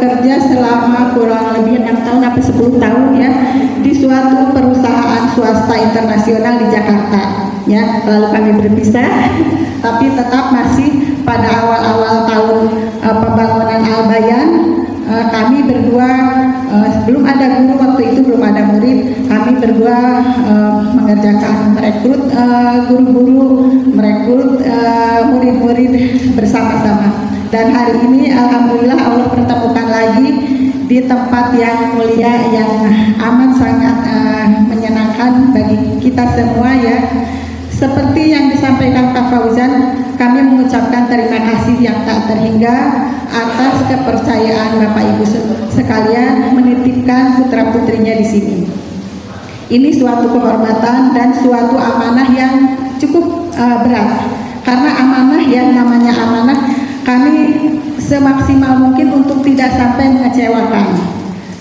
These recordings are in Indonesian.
bekerja selama kurang lebih 6 tahun sampai 10 tahun ya di suatu perusahaan swasta internasional di Jakarta ya. Lalu kami berpisah tapi tetap masih pada awal-awal tahun pembangunan Al-Bayan. Kami berdua belum ada guru waktu itu, belum ada murid. Kami berdua mengerjakan merekrut guru-guru, merekrut murid-murid bersama-sama. Dan hari ini alhamdulillah Allah pertemukan lagi di tempat yang mulia yang amat sangat menyenangkan bagi kita semua ya. Seperti yang disampaikan Kak Fauzan, kami mengucapkan terima kasih yang tak terhingga atas kepercayaan Bapak Ibu sekalian menitipkan putra putrinya di sini. Ini suatu kehormatan dan suatu amanah yang cukup berat. Karena amanah yang namanya amanah, kami semaksimal mungkin untuk tidak sampai mengecewakan.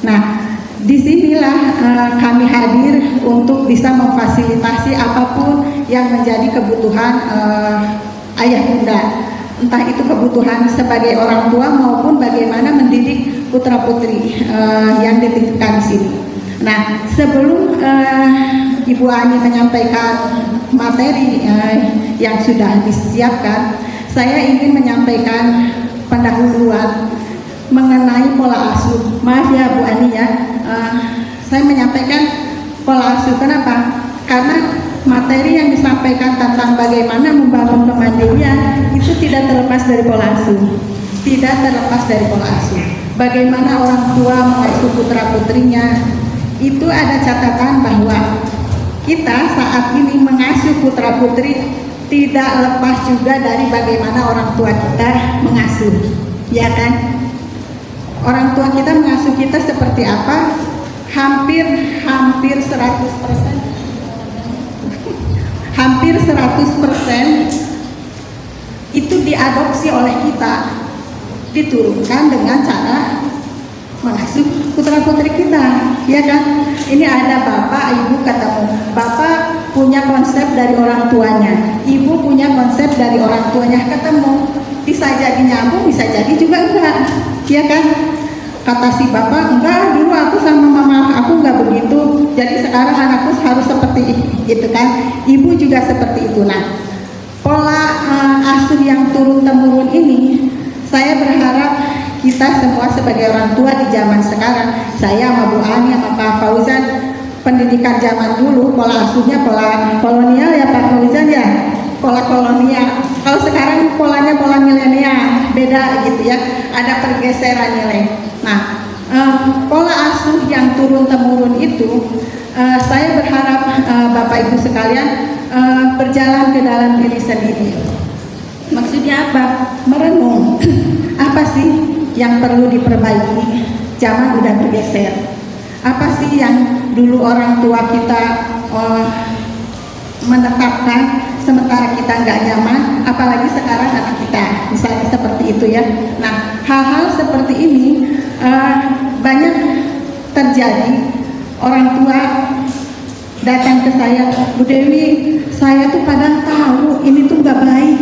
Nah, disinilah kami hadir untuk bisa memfasilitasi apapun yang menjadi kebutuhan ayah bunda, entah itu kebutuhan sebagai orang tua maupun bagaimana mendidik putra putri yang dititipkan di sini. Nah, sebelum Ibu Ani menyampaikan materi yang sudah disiapkan, saya ingin menyampaikan pendahuluan mengenai pola asuh. Maaf ya Bu Ani ya, saya menyampaikan pola asuh. Kenapa? Karena materi yang disampaikan tentang bagaimana membangun kemandirian itu tidak terlepas dari pola asuh. Tidak terlepas dari pola asuh. Bagaimana orang tua mengasuh putra putrinya, itu ada catatan bahwa kita saat ini mengasuh putra putri tidak lepas juga dari bagaimana orang tua kita mengasuh, ya kan? Orang tua kita mengasuh kita seperti apa? Hampir 100%. Hampir 100% itu diadopsi oleh kita, diturunkan dengan cara mengasuh putra putri kita, ya kan? Ini ada bapak ibu ketemu, bapak punya konsep dari orang tuanya, ibu punya konsep dari orang tuanya ketemu, bisa jadi nyambung, bisa jadi juga enggak, ya kan? Kata si bapak, enggak, dulu aku sama mama aku enggak begitu, jadi sekarang anakku harus seperti itu kan. Ibu juga seperti itu. Nah, pola asuh yang turun-temurun ini, saya berharap kita semua sebagai orang tua di zaman sekarang, saya sama Bu Ani sama Pak Fauzan, pendidikan zaman dulu pola asuhnya pola kolonial ya Pak Fauzan ya, pola kolonial. Kalau sekarang polanya pola milenial, beda gitu ya, ada pergeseran nilai. Nah, pola asuh yang turun-temurun itu, saya berharap Bapak Ibu sekalian berjalan ke dalam diri sendiri. Maksudnya apa? Merenung. Apa sih yang perlu diperbaiki? Zaman udah bergeser. Apa sih yang dulu orang tua kita menetapkan, sementara kita nggak nyaman, apalagi sekarang anak kita, misalnya seperti itu ya. Nah, hal-hal seperti ini banyak terjadi. Orang tua datang ke saya, Bu Dewi, saya tuh padahal tahu ini tuh nggak baik,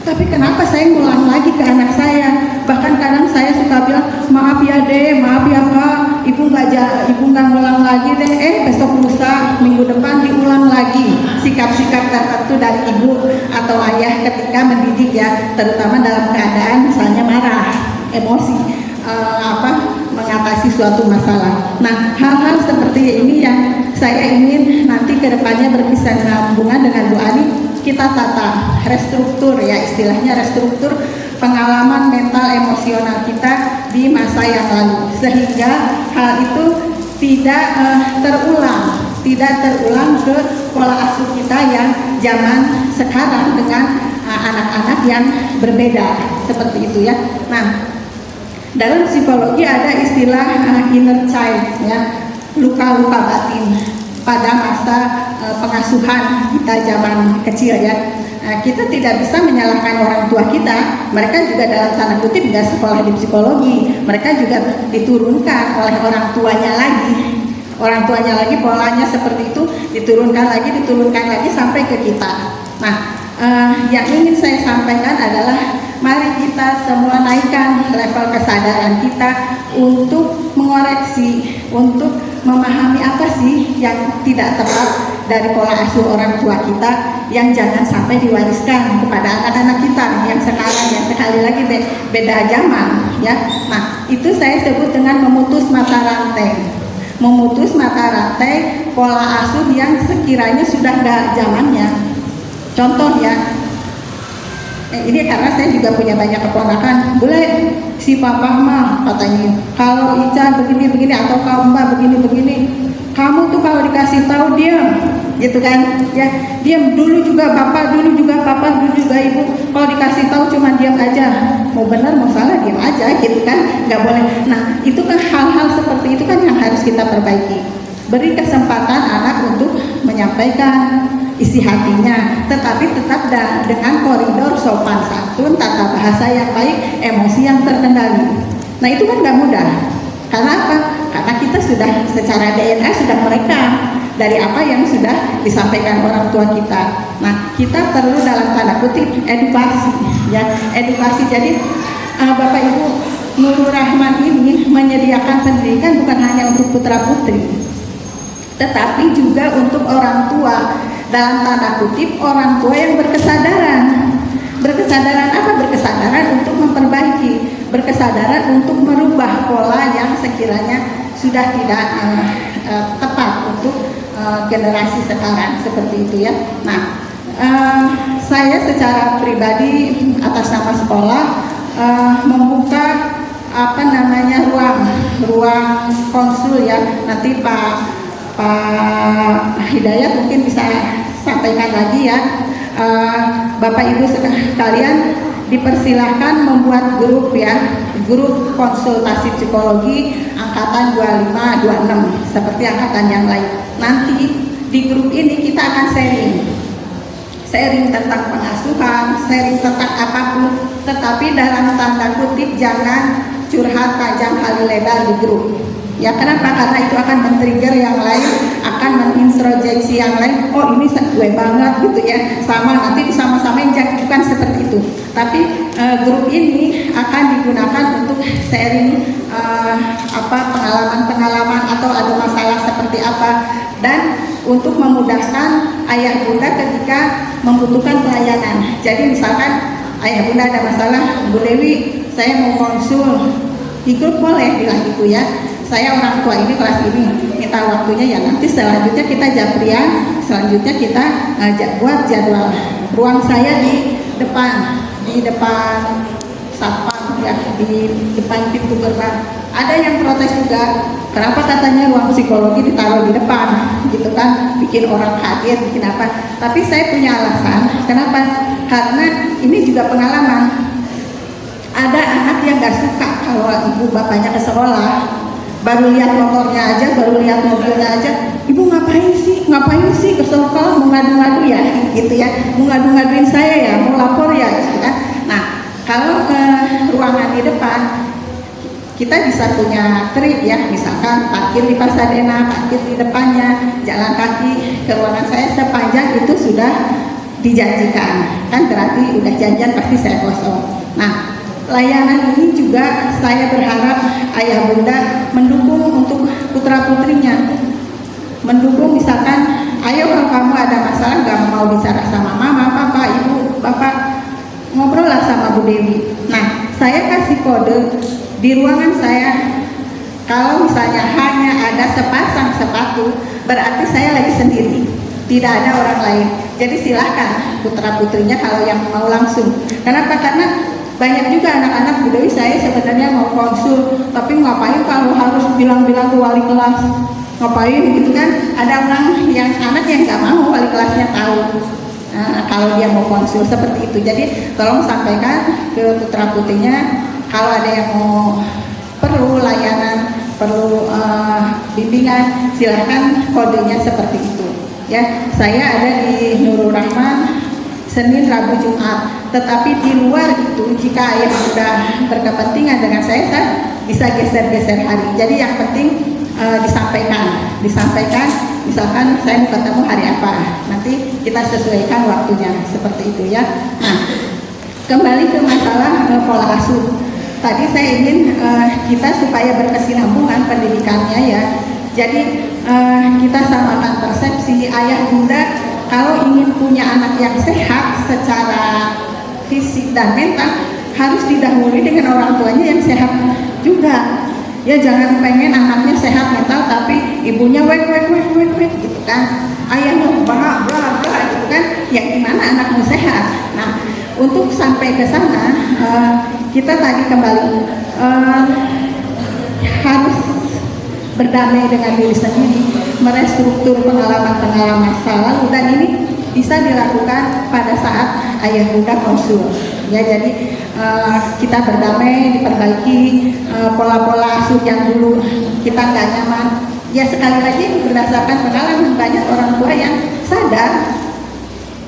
tapi kenapa saya ngulang lagi ke anak saya? Bahkan kadang saya suka bilang, maaf ya deh, maaf ya Kak, ibu nggak ngulang lagi deh. Besok lusa, minggu depan diulang lagi sikap-sikap tertentu dari ibu atau ayah ketika mendidik ya, terutama dalam keadaan misalnya marah, emosi, mengatasi suatu masalah. Nah, hal-hal seperti ini yang saya ingin nanti kedepannya berkesinambungan dengan Bu Ani, kita tata, restruktur ya, istilahnya restruktur pengalaman mental emosional kita di masa yang lalu, sehingga hal itu tidak terulang ke pola asuh kita yang zaman sekarang dengan anak-anak yang berbeda seperti itu ya. Nah, dalam psikologi ada istilah inner child ya, luka-luka batin pada masa pengasuhan kita zaman kecil ya. Kita tidak bisa menyalahkan orang tua kita, mereka juga dalam tanda kutip nggak sekolah di psikologi, mereka juga diturunkan oleh orang tuanya lagi, polanya seperti itu, diturunkan lagi sampai ke kita. Nah, yang ingin saya sampaikan adalah mari kita semua naikkan level kesadaran kita untuk mengoreksi, untuk memahami apa sih yang tidak tepat dari pola asuh orang tua kita yang jangan sampai diwariskan kepada anak-anak kita yang sekarang, yang sekali lagi beda zaman ya. Nah, itu saya sebut dengan memutus mata rantai. Memutus mata rantai pola asuh yang sekiranya sudah nggak zamannya. Contoh ya, ini karena saya juga punya banyak keponakan. Boleh si papa mah katanya, kalau Ica begini-begini atau kamu mbak begini-begini, kamu tuh kalau dikasih tahu diam, gitu kan? Ya, diam. Dulu juga bapak, dulu juga papa, dulu juga ibu. Kalau dikasih tahu cuma diam aja. Mau benar mau salah diam aja, gitu kan? Nggak boleh. Nah, itu kan hal-hal seperti itu kan yang harus kita perbaiki. Beri kesempatan anak untuk menyampaikan isi hatinya, tetapi tetap dengan koridor sopan santun, tata bahasa yang baik, emosi yang terkendali. Nah, itu kan nggak mudah. Karena apa? Karena kita sudah secara DNA sudah merekam dari apa yang sudah disampaikan orang tua kita. Nah, kita perlu dalam tanda kutip edukasi, ya, edukasi. Jadi Bapak Ibu, Nurul Rahman ini menyediakan pendidikan bukan hanya untuk putra putri, tetapi juga untuk orang tua. Dalam tanda kutip orang tua yang berkesadaran. Berkesadaran apa? Berkesadaran untuk memperbaiki, berkesadaran untuk merubah pola yang sekiranya sudah tidak tepat untuk generasi sekarang, seperti itu ya. Nah, saya secara pribadi atas nama sekolah membuka apa namanya ruang konsul ya. Nanti Pak Hidayat mungkin bisa sampaikan lagi ya. Bapak Ibu sekalian dipersilahkan membuat grup ya, grup konsultasi psikologi angkatan 25-26 seperti angkatan yang lain. Nanti di grup ini kita akan sharing tentang pengasuhan, sharing tentang apapun, tetapi dalam tanda kutip jangan curhat panjang kali lebar di grup. Ya, kenapa? Karena itu akan men-trigger yang lain, akan menintrojeksi yang lain. Oh, ini gue banget gitu ya. Sama, nanti sama-samain, bukan seperti itu. Tapi grup ini akan digunakan untuk sharing pengalaman-pengalaman atau ada masalah seperti apa, dan untuk memudahkan ayah bunda ketika membutuhkan pelayanan. Jadi misalkan ayah bunda ada masalah, Bu Dewi, saya mau konsul di grup, boleh bilang gitu ya. Saya orang tua ini kelas ini minta waktunya ya, nanti selanjutnya kita japrian, selanjutnya kita buat jadwal. Ruang saya di depan satpam ya, di depan pintu gerbang. Ada yang protes juga, kenapa katanya ruang psikologi ditaruh di depan gitu kan, bikin orang kaget, bikin apa. Tapi saya punya alasan, kenapa? Karena ini juga pengalaman. Ada anak yang gak suka kalau ibu bapaknya ke sekolah, baru lihat motornya aja, baru lihat mobilnya aja, ibu ngapain sih ke sekolah, mau ngadu-ngadu ya, gitu ya, mau ngadu-ngaduin saya ya, mau lapor ya, gitu kan. Nah, kalau ke ruangan di depan, kita bisa punya trip ya, misalkan parkir di Pasadena, parkir di depannya, jalan kaki ke ruangan saya sepanjang itu sudah dijanjikan, kan berarti udah janjian pasti saya kosong. Nah, layanan ini juga saya berharap ayah bunda mendukung untuk putra putrinya, mendukung. Misalkan ayo kalau kamu ada masalah nggak mau bicara sama mama, papa, ibu, bapak, ngobrol lah sama Bu Dewi. Nah, saya kasih kode di ruangan saya, kalau misalnya hanya ada sepasang sepatu, berarti saya lagi sendiri, tidak ada orang lain. Jadi silahkan putra putrinya kalau yang mau langsung. Kenapa? Karena banyak juga anak-anak Bu Dewi, saya sebenarnya mau konsul, tapi ngapain kalau harus bilang-bilang ke wali kelas, ngapain gitu kan. Ada orang yang anak yang nggak mau wali kelasnya tahu kalau dia mau konsul, seperti itu. Jadi tolong sampaikan ke putra putrinya, kalau ada yang mau perlu layanan, perlu bimbingan, silahkan kodenya seperti itu ya. Saya ada di Nurul Rahman Senin, Rabu, Jumat. Tetapi di luar itu, jika ayah sudah berkepentingan dengan saya bisa geser-geser hari. Jadi yang penting disampaikan. Misalkan saya mau ketemu hari apa, nanti kita sesuaikan waktunya, seperti itu ya. Nah, kembali ke masalah pola asuh. Tadi saya ingin kita supaya berkesinambungan pendidikannya ya. Jadi kita samakan persepsi ayah bunda kalau ingin punya anak yang sehat secara fisik dan mental harus didahului dengan orang tuanya yang sehat juga. Ya jangan pengen anaknya sehat mental tapi ibunya wek gitu kan, ayahnya bla bla bla gitu kan, ya gimana anakmu sehat? Nah untuk sampai ke sana kita tadi kembali harus berdamai dengan diri sendiri, merestruktur pengalaman-pengalaman masa lalu, dan ini bisa dilakukan pada saat ayah bunda konsul. Ya jadi kita berdamai, diperbaiki pola-pola asuh yang dulu kita nggak nyaman. Ya sekali lagi berdasarkan pengalaman banyak orang tua yang sadar,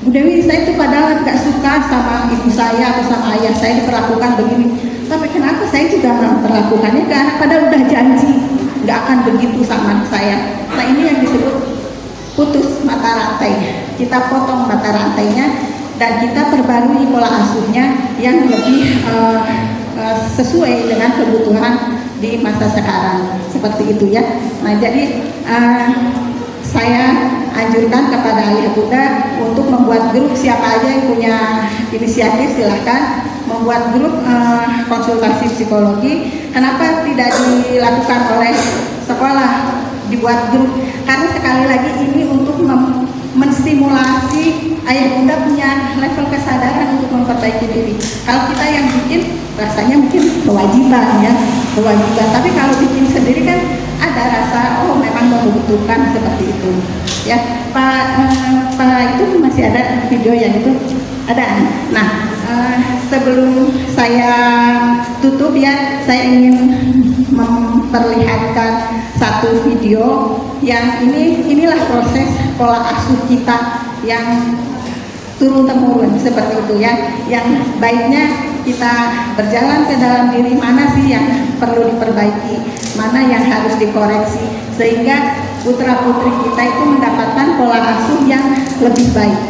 Bu Dewi saya itu padahal nggak suka sama ibu saya atau sama ayah saya diperlakukan begini, tapi kenapa saya juga memperlakukannya ke anak padahal udah janji nggak akan begitu sama saya. Nah ini yang disebut putus mata rantai. Kita potong mata rantainya dan kita perbarui pola asuhnya yang lebih sesuai dengan kebutuhan di masa sekarang, seperti itu ya. Nah jadi saya anjurkan kepada ayah bunda untuk membuat grup, siapa aja yang punya inisiatif silahkan membuat grup konsultasi psikologi. Kenapa tidak dilakukan oleh sekolah, dibuat grup? Karena sekali lagi ini untuk menstimulasi ayah bunda punya level kesadaran untuk memperbaiki diri. Kalau kita yang bikin rasanya mungkin kewajiban ya, kewajiban. Tapi kalau bikin sendiri kan ada rasa oh memang membutuhkan seperti itu. Ya Pak itu masih ada video yang itu ada. Nah sebelum saya tutup ya, saya ingin memperlihatkan satu video yang inilah proses pola asuh kita yang turun temurun seperti itu ya. Yang baiknya kita berjalan ke dalam diri, mana sih yang perlu diperbaiki, mana yang harus dikoreksi, sehingga putra putri kita itu mendapatkan pola asuh yang lebih baik.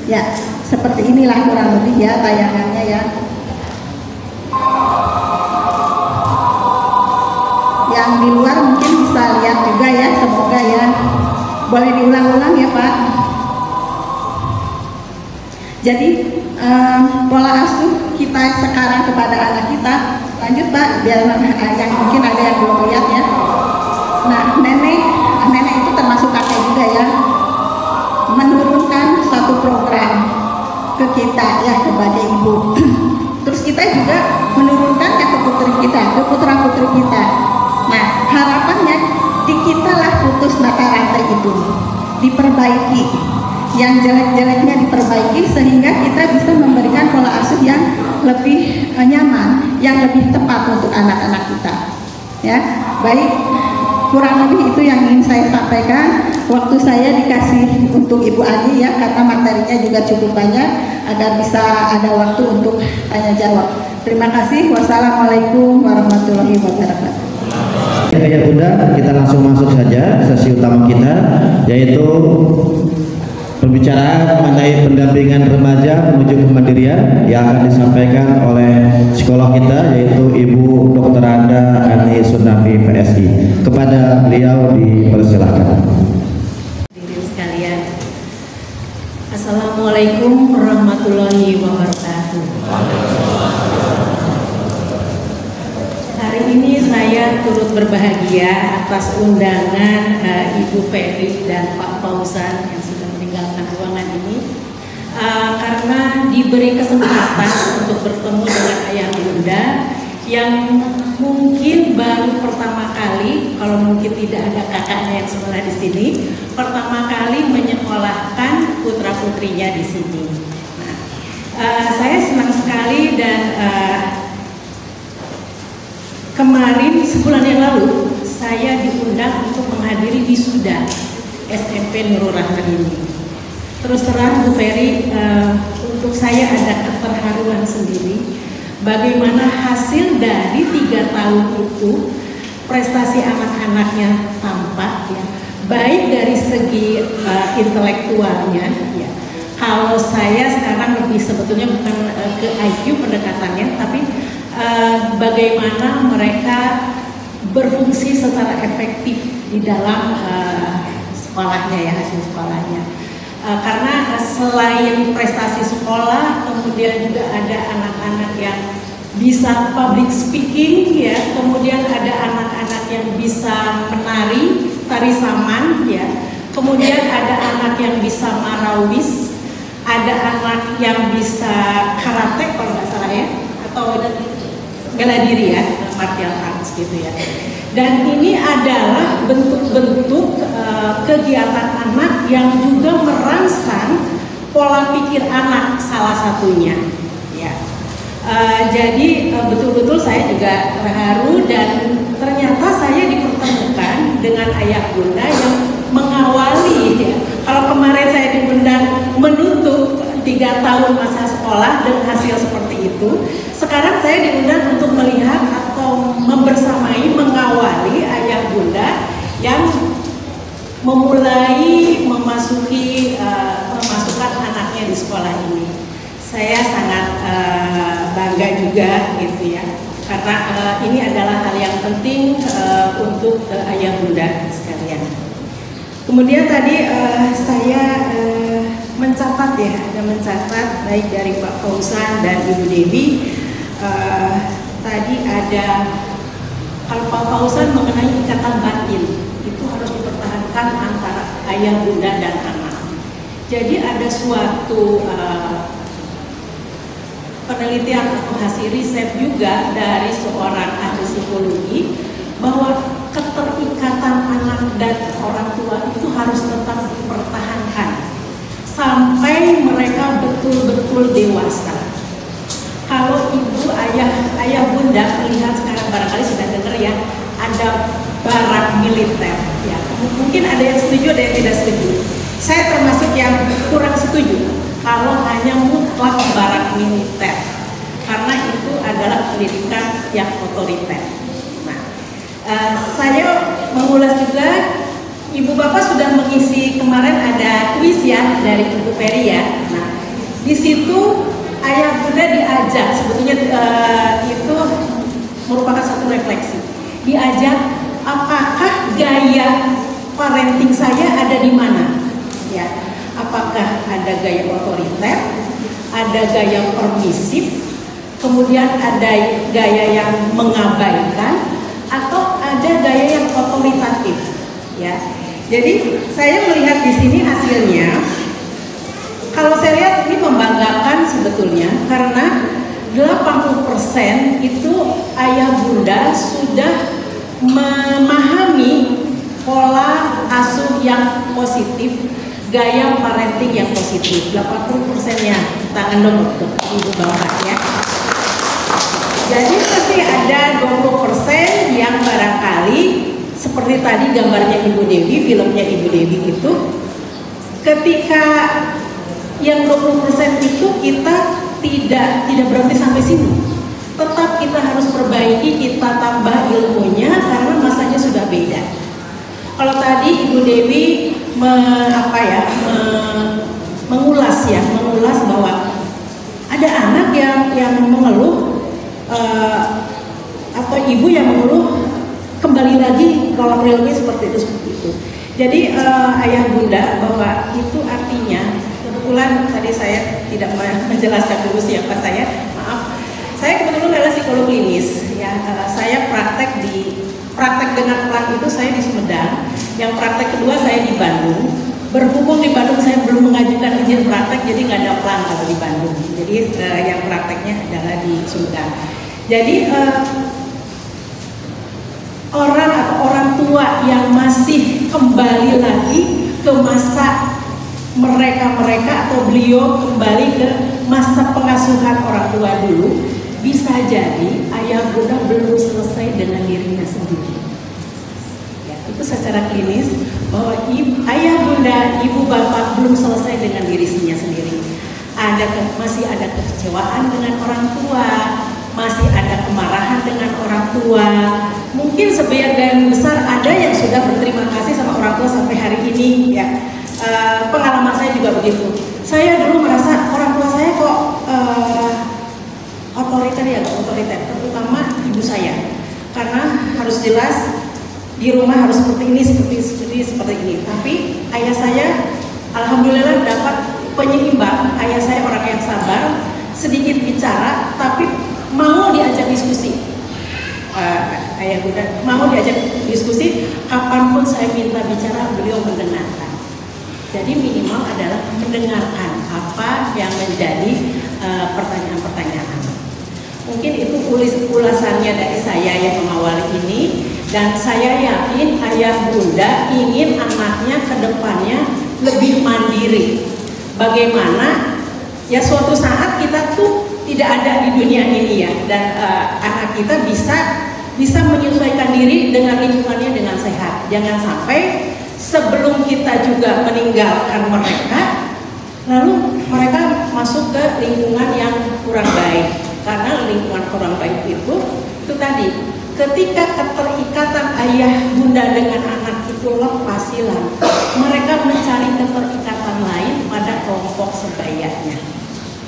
Ya, seperti inilah kurang lebih ya tayangannya ya. Yang di luar mungkin bisa lihat juga ya, semoga ya. Boleh diulang-ulang ya Pak. Jadi pola asuh kita sekarang kepada anak kita, lanjut Pak, biar yang mungkin ada yang belum lihat ya. Nah nenek itu termasuk kakek juga ya, menurunkan satu program ke kita ya, kepada ibu. Terus kita juga menurunkan ke putri kita, ke putra putri kita. Nah harapannya di kita lah putus mata rantai itu diperbaiki, yang jelek-jeleknya diperbaiki sehingga kita bisa memberikan pola asuh yang lebih nyaman, yang lebih tepat untuk anak-anak kita. Ya, baik, kurang lebih itu yang ingin saya sampaikan. Waktu saya dikasih untuk Ibu Ani ya, karena materinya juga cukup banyak, agar bisa ada waktu untuk tanya jawab. Terima kasih. Wassalamualaikum warahmatullahi wabarakatuh. Ayah bunda, kita langsung masuk saja sesi utama kita, yaitu pembicaraan mengenai pendampingan remaja menuju kemandirian yang akan disampaikan oleh psikolog kita, yaitu Ibu Dr. Anda Ani Sunami PSI. Kepada beliau dipersilakan. Hadirin sekalian, Assalamualaikum warahmatullahi wabarakatuh. Hari ini saya turut berbahagia atas undangan Ibu Ferry dan Pak Fauzan yang sudah meninggalkan ruangan ini, karena diberi kesempatan untuk bertemu dengan ayah bunda yang mungkin baru pertama kali, kalau mungkin tidak ada kakaknya yang sekolah di sini, pertama kali menyekolahkan putra putrinya di sini. Nah, saya senang sekali dan kemarin sebulan yang lalu saya diundang untuk menghadiri wisuda SMP Nurul Rahman ini. Terus terang Bu Ferry, untuk saya ada keterharuan sendiri bagaimana hasil dari 3 tahun itu prestasi anak-anaknya tampak ya, baik dari segi intelektualnya ya. Kalau saya sekarang lebih sebetulnya bukan ke IQ pendekatannya, tapi bagaimana mereka berfungsi secara efektif di dalam sekolahnya ya, hasil sekolahnya. Karena selain prestasi sekolah, kemudian juga ada anak-anak yang bisa public speaking ya, kemudian ada anak-anak yang bisa menari, tari saman ya, kemudian ada anak yang bisa marawis, ada anak yang bisa karate kalau nggak salah ya, atau bela diri ya, martial arts gitu ya. Dan ini adalah bentuk-bentuk kegiatan anak yang juga merangsang pola pikir anak salah satunya ya. Jadi betul-betul saya juga terharu dan ternyata saya dipertemukan dengan ayah bunda yang mengawali ya. Kalau kemarin saya diundang menutup 3 tahun masa sekolah dan hasil seperti itu, sekarang saya diundang untuk melihat atau membersamai, mengawali ayah bunda yang memulai memasukkan anaknya di sekolah ini. Saya sangat bangga juga gitu ya, karena ini adalah hal yang penting untuk ayah bunda sekalian. Kemudian tadi saya mencatat ya, ada mencatat baik dari Pak Fauzan dan Ibu Dewi. Tadi ada kalau Pak Fauzan mengenai ikatan batin, itu harus dipertahankan antara ayah bunda dan anak. Jadi ada suatu penelitian atau hasil riset juga dari seorang ahli psikologi bahwa keterikatan anak dan orang tua itu harus tetap dipertahankan sampai mereka betul-betul dewasa. Kalau ibu, ayah bunda melihat sekarang barangkali sudah dengar ya, ada barak militer ya. Mungkin ada yang setuju, ada yang tidak setuju. Saya termasuk yang kurang setuju kalau hanya mutlak barak militer, karena itu adalah pendidikan yang otoriter. Nah, saya mengulas juga, ibu bapak sudah mengisi kemarin ada kuis ya dari Ibu Peri ya. Nah, di situ ayah bunda diajak, sebetulnya itu merupakan satu refleksi. Diajak apakah gaya parenting saya ada di mana? Ya, apakah ada gaya otoriter, ada gaya permisif, kemudian ada gaya yang mengabaikan, atau ada gaya yang otoritatif? Ya, jadi saya melihat di sini hasilnya. Kalau saya lihat ini membanggakan sebetulnya, karena 80% itu ayah bunda sudah memahami pola asuh yang positif, gaya parenting yang positif. 80%-nya, tangan dong untuk ibu bapak ya. Jadi masih ada 20% yang barangkali seperti tadi gambarnya Ibu Dewi, filmnya Ibu Dewi itu, ketika yang 20% itu kita tidak berhenti sampai sini. Tetap kita harus perbaiki, kita tambah ilmunya karena masanya sudah beda. Kalau tadi Ibu Dewi mengulas bahwa ada anak yang mengeluh atau ibu yang mengeluh kembali lagi kalau realnya seperti itu. Jadi ayah bunda bahwa itu artinya, kebetulan tadi saya tidak menjelaskan dulu siapa saya, maaf. Saya kebetulan adalah psikolog klinis ya. Saya praktek dengan plan itu saya di Sumedang. Yang praktek kedua saya di Bandung. Berhubung di Bandung saya belum mengajukan izin praktek, jadi nggak ada plan kalau di Bandung. Jadi yang prakteknya adalah di Sumedang. Jadi orang tua yang masih kembali lagi ke masa mereka atau beliau kembali ke masa pengasuhan orang tua dulu, bisa jadi ayah bunda belum selesai dengan dirinya sendiri. Ya, itu secara klinis bahwa ayah bunda, ibu bapak belum selesai dengan dirinya sendiri. Masih ada kekecewaan dengan orang tua, masih ada kemarahan dengan orang tua. Mungkin sebagian besar ada yang sudah berterima kasih sama orang tua sampai hari ini ya. Pengalaman saya juga begitu. Saya dulu merasa orang tua saya kok otoriter ya, terutama ibu saya, karena harus jelas di rumah harus seperti ini, seperti ini. Tapi ayah saya alhamdulillah dapat penyeimbang. Ayah saya orang yang sabar, sedikit bicara, tapi mau diajak diskusi. Ayah Bunda mau diajak diskusi, kapanpun saya minta bicara, beliau mendengarkan. Jadi minimal adalah mendengarkan apa yang menjadi pertanyaan-pertanyaan. Mungkin itu ulasannya dari saya yang mengawali ini, dan saya yakin ayah bunda ingin anaknya ke depannya lebih mandiri. Bagaimana ya suatu saat kita tuh tidak ada di dunia ini ya, dan anak kita bisa menyesuaikan diri dengan lingkungannya dengan sehat. Jangan sampai sebelum kita juga meninggalkan mereka, lalu mereka masuk ke lingkungan yang kurang baik. Karena lingkungan kurang baik itu tadi, ketika keterikatan ayah bunda dengan anak itu lepas hilang, mereka mencari keterikatan lain pada kelompok sebayanya.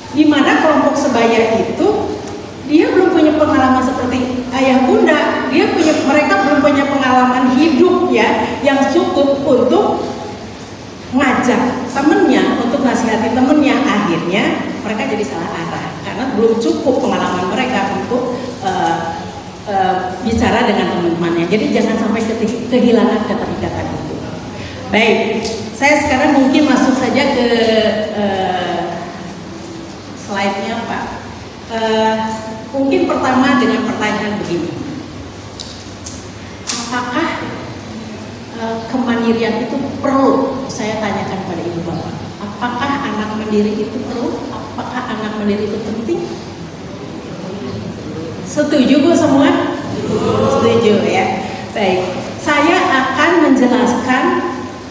Di mana kelompok sebaya itu dia belum punya pengalaman seperti ayah bunda, mereka belum punya pengalaman hidup ya yang cukup untuk ngajak temennya, untuk nasihati temennya. Akhirnya mereka jadi salah arah karena belum cukup pengalaman mereka untuk bicara dengan teman-temannya. Jadi jangan sampai kehilangan keterikatan itu. Baik, saya sekarang mungkin masuk saja ke slide-nya Pak. Mungkin pertama dengan pertanyaan begini, apakah kemandirian itu perlu? Saya tanyakan pada ibu bapak, apakah anak mandiri itu perlu? Apakah anak mandiri itu penting? Setuju Bu semua? Setuju ya. Baik, saya akan menjelaskan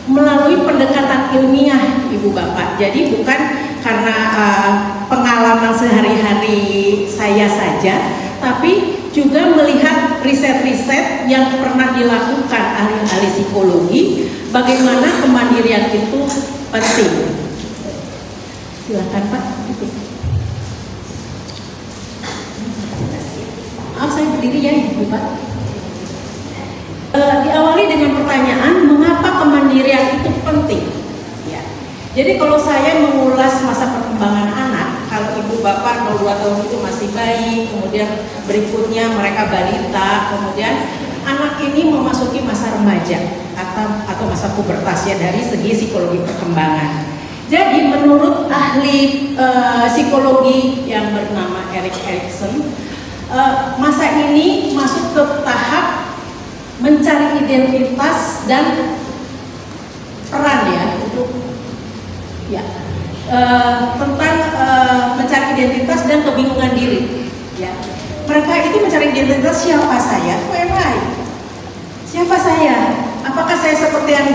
melalui pendekatan ilmiah ibu bapak. Jadi bukan karena pengalaman sehari-hari saya saja, tapi juga melihat riset-riset yang pernah dilakukan ahli-ahli psikologi, bagaimana kemandirian itu penting. Silakan Pak. Maaf saya berdiri ya Ibu Pak. Diawali dengan pertanyaan, mengapa kemandirian itu penting? Ya. Jadi kalau saya mengulas masa perkembangan anak, kalau ibu bapak 02 tahun itu masih bayi, kemudian berikutnya mereka balita, kemudian anak ini memasuki masa remaja atau masa pubertas ya dari segi psikologi perkembangan. Jadi menurut ahli psikologi yang bernama Erik Erikson, masa ini masuk ke tahap mencari identitas dan peran ya untuk ya tentang mencari identitas dan kebingungan diri ya. Mereka itu mencari identitas, siapa saya? Who am I? Siapa saya? Apakah saya seperti yang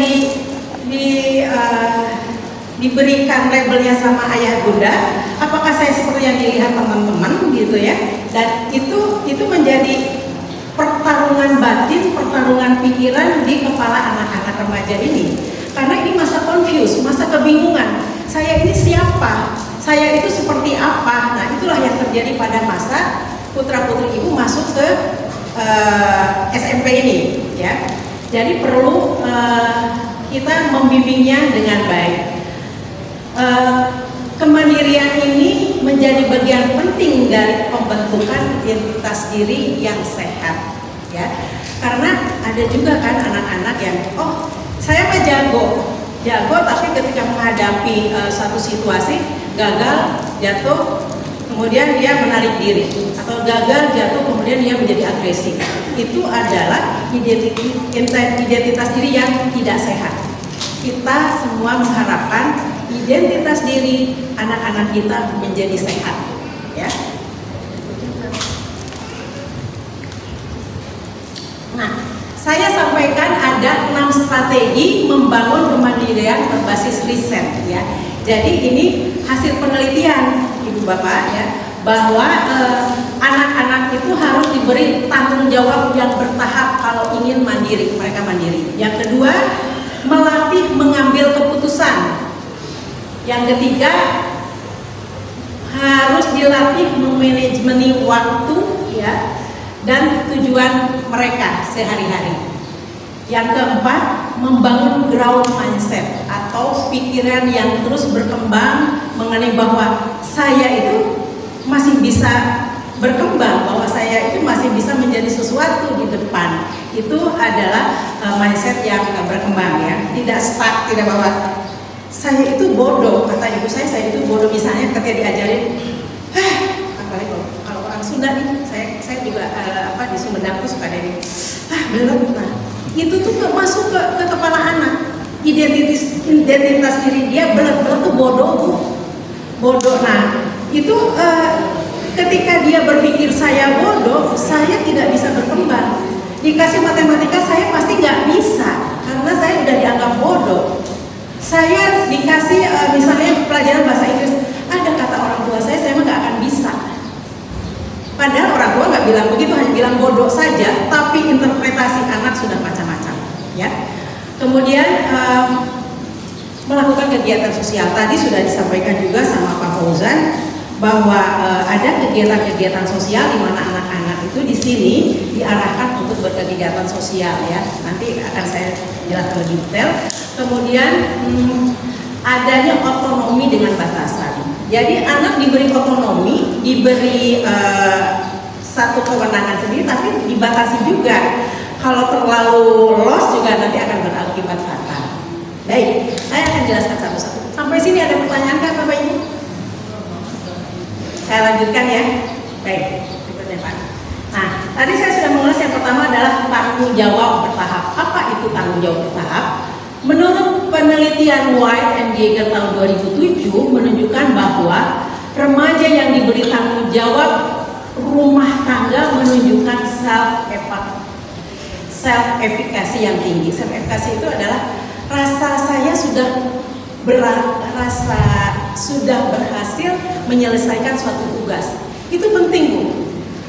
diberikan labelnya sama ayah bunda? Apakah saya seperti yang dilihat teman-teman gitu ya? Dan itu menjadi pertarungan batin, pertarungan pikiran di kepala anak-anak remaja ini. Karena ini masa confuse, masa kebingungan. Saya ini siapa? Saya itu seperti apa? Nah, itulah yang terjadi pada masa putra-putri ibu masuk ke SMP ini, ya. Jadi perlu kita membimbingnya dengan baik. Kemandirian ini menjadi bagian penting dari pembentukan identitas diri yang sehat, ya. Karena ada juga kan anak-anak yang saya mah jago, tapi ketika menghadapi satu situasi gagal, jatuh, kemudian dia menarik diri, atau gagal, jatuh, kemudian dia menjadi agresif. Itu adalah identitas diri yang tidak sehat. Kita semua mengharapkan identitas diri anak-anak kita menjadi sehat, ya. Nah, saya sampaikan ada 6 strategi membangun kemandirian berbasis riset, ya. Jadi ini hasil penelitian ibu bapak, ya, bahwa anak-anak itu harus diberi tanggung jawab yang bertahap kalau ingin mandiri, mereka mandiri. Yang kedua, melatih mengambil keputusan. Yang ketiga, harus dilatih memanajemen waktu ya dan tujuan mereka sehari-hari. Yang keempat, membangun growth mindset atau pikiran yang terus berkembang mengenai bahwa saya itu masih bisa berkembang, bahwa saya itu masih bisa menjadi sesuatu di depan. Itu adalah mindset yang berkembang ya, tidak stuck, tidak bahwa saya itu bodoh, kata ibu saya itu bodoh. Misalnya ketika diajarin, apalagi kalau orang Sunda nih, saya juga di Sumedang tuh suka dari belum. Nah, itu tuh masuk ke kepala anak, identitas diri dia benar-benar tuh bodoh. Nah, itu ketika dia berpikir saya bodoh, saya tidak bisa berkembang. Dikasih matematika saya pasti nggak bisa karena saya udah dianggap bodoh. Saya dikasih misalnya pelajaran bahasa Inggris, ada kata orang tua saya mah nggak akan bisa. Padahal orang tua nggak bilang begitu, hanya bilang bodoh saja, tapi interpretasi anak sudah macam-macam, ya. Kemudian melakukan kegiatan sosial. Tadi sudah disampaikan juga sama Pak Fauzan bahwa ada kegiatan-kegiatan sosial di mana anak-anak itu di sini diarahkan untuk berkegiatan sosial, ya. Nanti akan saya jelaskan lebih detail. Kemudian adanya otonomi dengan batasan. Jadi anak diberi otonomi, diberi satu kewenangan sendiri, tapi dibatasi juga. Kalau terlalu los juga nanti akan berakibat fatal. Baik, saya akan jelaskan satu-satu. Sampai sini ada pertanyaan kan Bapak Ibu? Saya lanjutkan ya. Baik, berikutnya Pak. Nah, tadi saya sudah mengulas yang pertama adalah tanggung jawab bertahap. Apa itu tanggung jawab bertahap? Menurut penelitian White and Jaeger tahun 2007 menunjukkan bahwa remaja yang diberi tanggung jawab rumah tangga menunjukkan self-efficacy yang tinggi. Self-efficacy itu adalah rasa saya sudah berhasil menyelesaikan suatu tugas. Itu penting, Bu.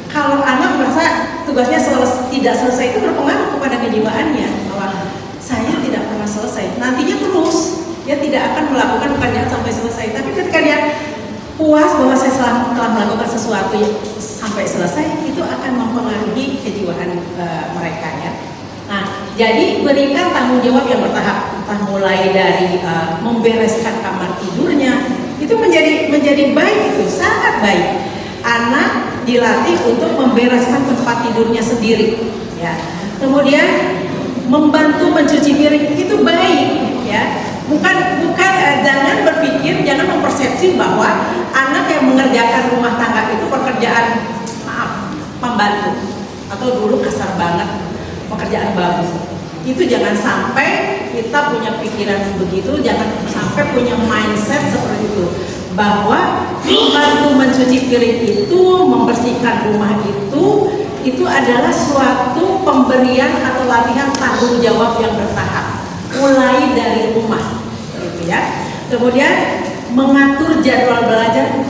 Kalau anak merasa tugasnya tidak selesai, itu berpengaruh kepada kejiwaannya bahwa saya tidak pernah selesai. Nantinya terus dia tidak akan melakukan pekerjaan sampai selesai. Tapi ketika dia puas bahwa saya telah melakukan sesuatu sampai selesai, itu akan mempengaruhi kejiwaan mereka ya. Nah, jadi berikan tanggung jawab yang bertahap, entah mulai dari membereskan kamar tidurnya, itu menjadi baik, itu sangat baik. Anak dilatih untuk membereskan tempat tidurnya sendiri, ya. Kemudian membantu mencuci piring itu baik, ya. Bukan jangan mempersepsi bahwa anak yang mengerjakan rumah tangga itu pekerjaan pembantu atau dulu kasar banget pekerjaan bagus. Itu jangan sampai kita punya pikiran begitu, jangan sampai punya mindset seperti itu bahwa membantu mencuci piring itu, membersihkan rumah itu adalah suatu pemberian atau latihan tanggung jawab yang bertahap, mulai dari rumah, gitu ya. Kemudian mengatur jadwal belajar,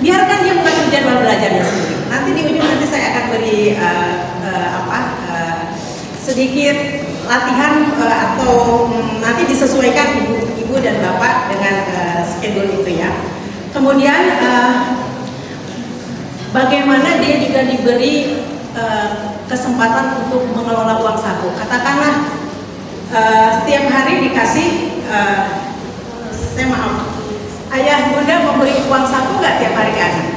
biarkan dia mengatur jadwal belajarnya sendiri. Nanti di ujung nanti saya akan beri sedikit latihan atau nanti disesuaikan ibu dan bapak dengan schedule itu ya. Kemudian bagaimana dia juga diberi kesempatan untuk mengelola uang saku. Katakanlah setiap hari dikasih, ayah bunda memberi uang saku nggak tiap hari ke anak?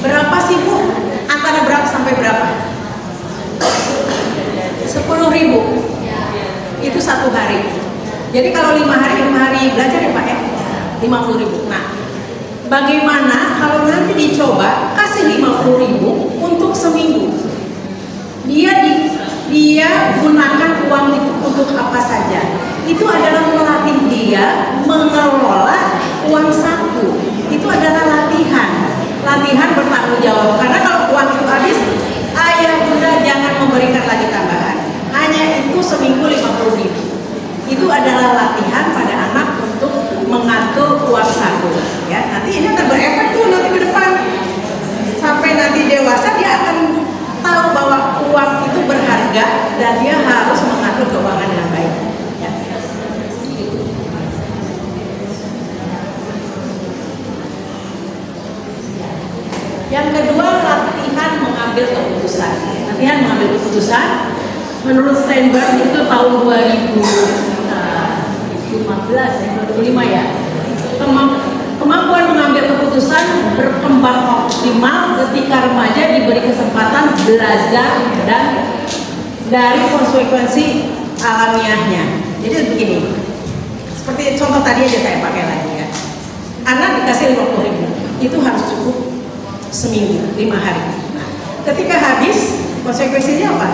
Berapa sih Bu? Antara berapa sampai berapa? 10.000. Itu satu hari. Jadi kalau 5 hari belajar ya Pak ya, 50.000. Nah, bagaimana kalau nanti dicoba kasih 50.000 untuk seminggu? Dia gunakan uang itu untuk apa saja? Itu adalah melatih dia mengelola uang saku. Itu adalah latihan bertanggung jawab. Karena kalau uang itu habis, ayah bunda jangan memberikan lagi tambahan. Hanya itu seminggu 50.000. Itu adalah latihan pada anak untuk mengatur uang saku. Ya, nanti ini akan berefek tuh nanti ke depan. Sampai nanti dewasa dia akan tahu bahwa uang itu berharga dan dia harus mengatur keuangan dengan baik. Ya. keputusan. Latihan mengambil keputusan. Menurut Steinberg itu tahun 2014 ya, 2005 ya. Kemampuan mengambil keputusan berkembang optimal ketika remaja diberi kesempatan belajar dan dari konsekuensi alamiahnya. Jadi begini, seperti contoh tadi aja saya pakai lagi ya. Anak dikasih 50.000, itu harus cukup seminggu, 5 hari. Nah, ketika habis, konsekuensinya apa?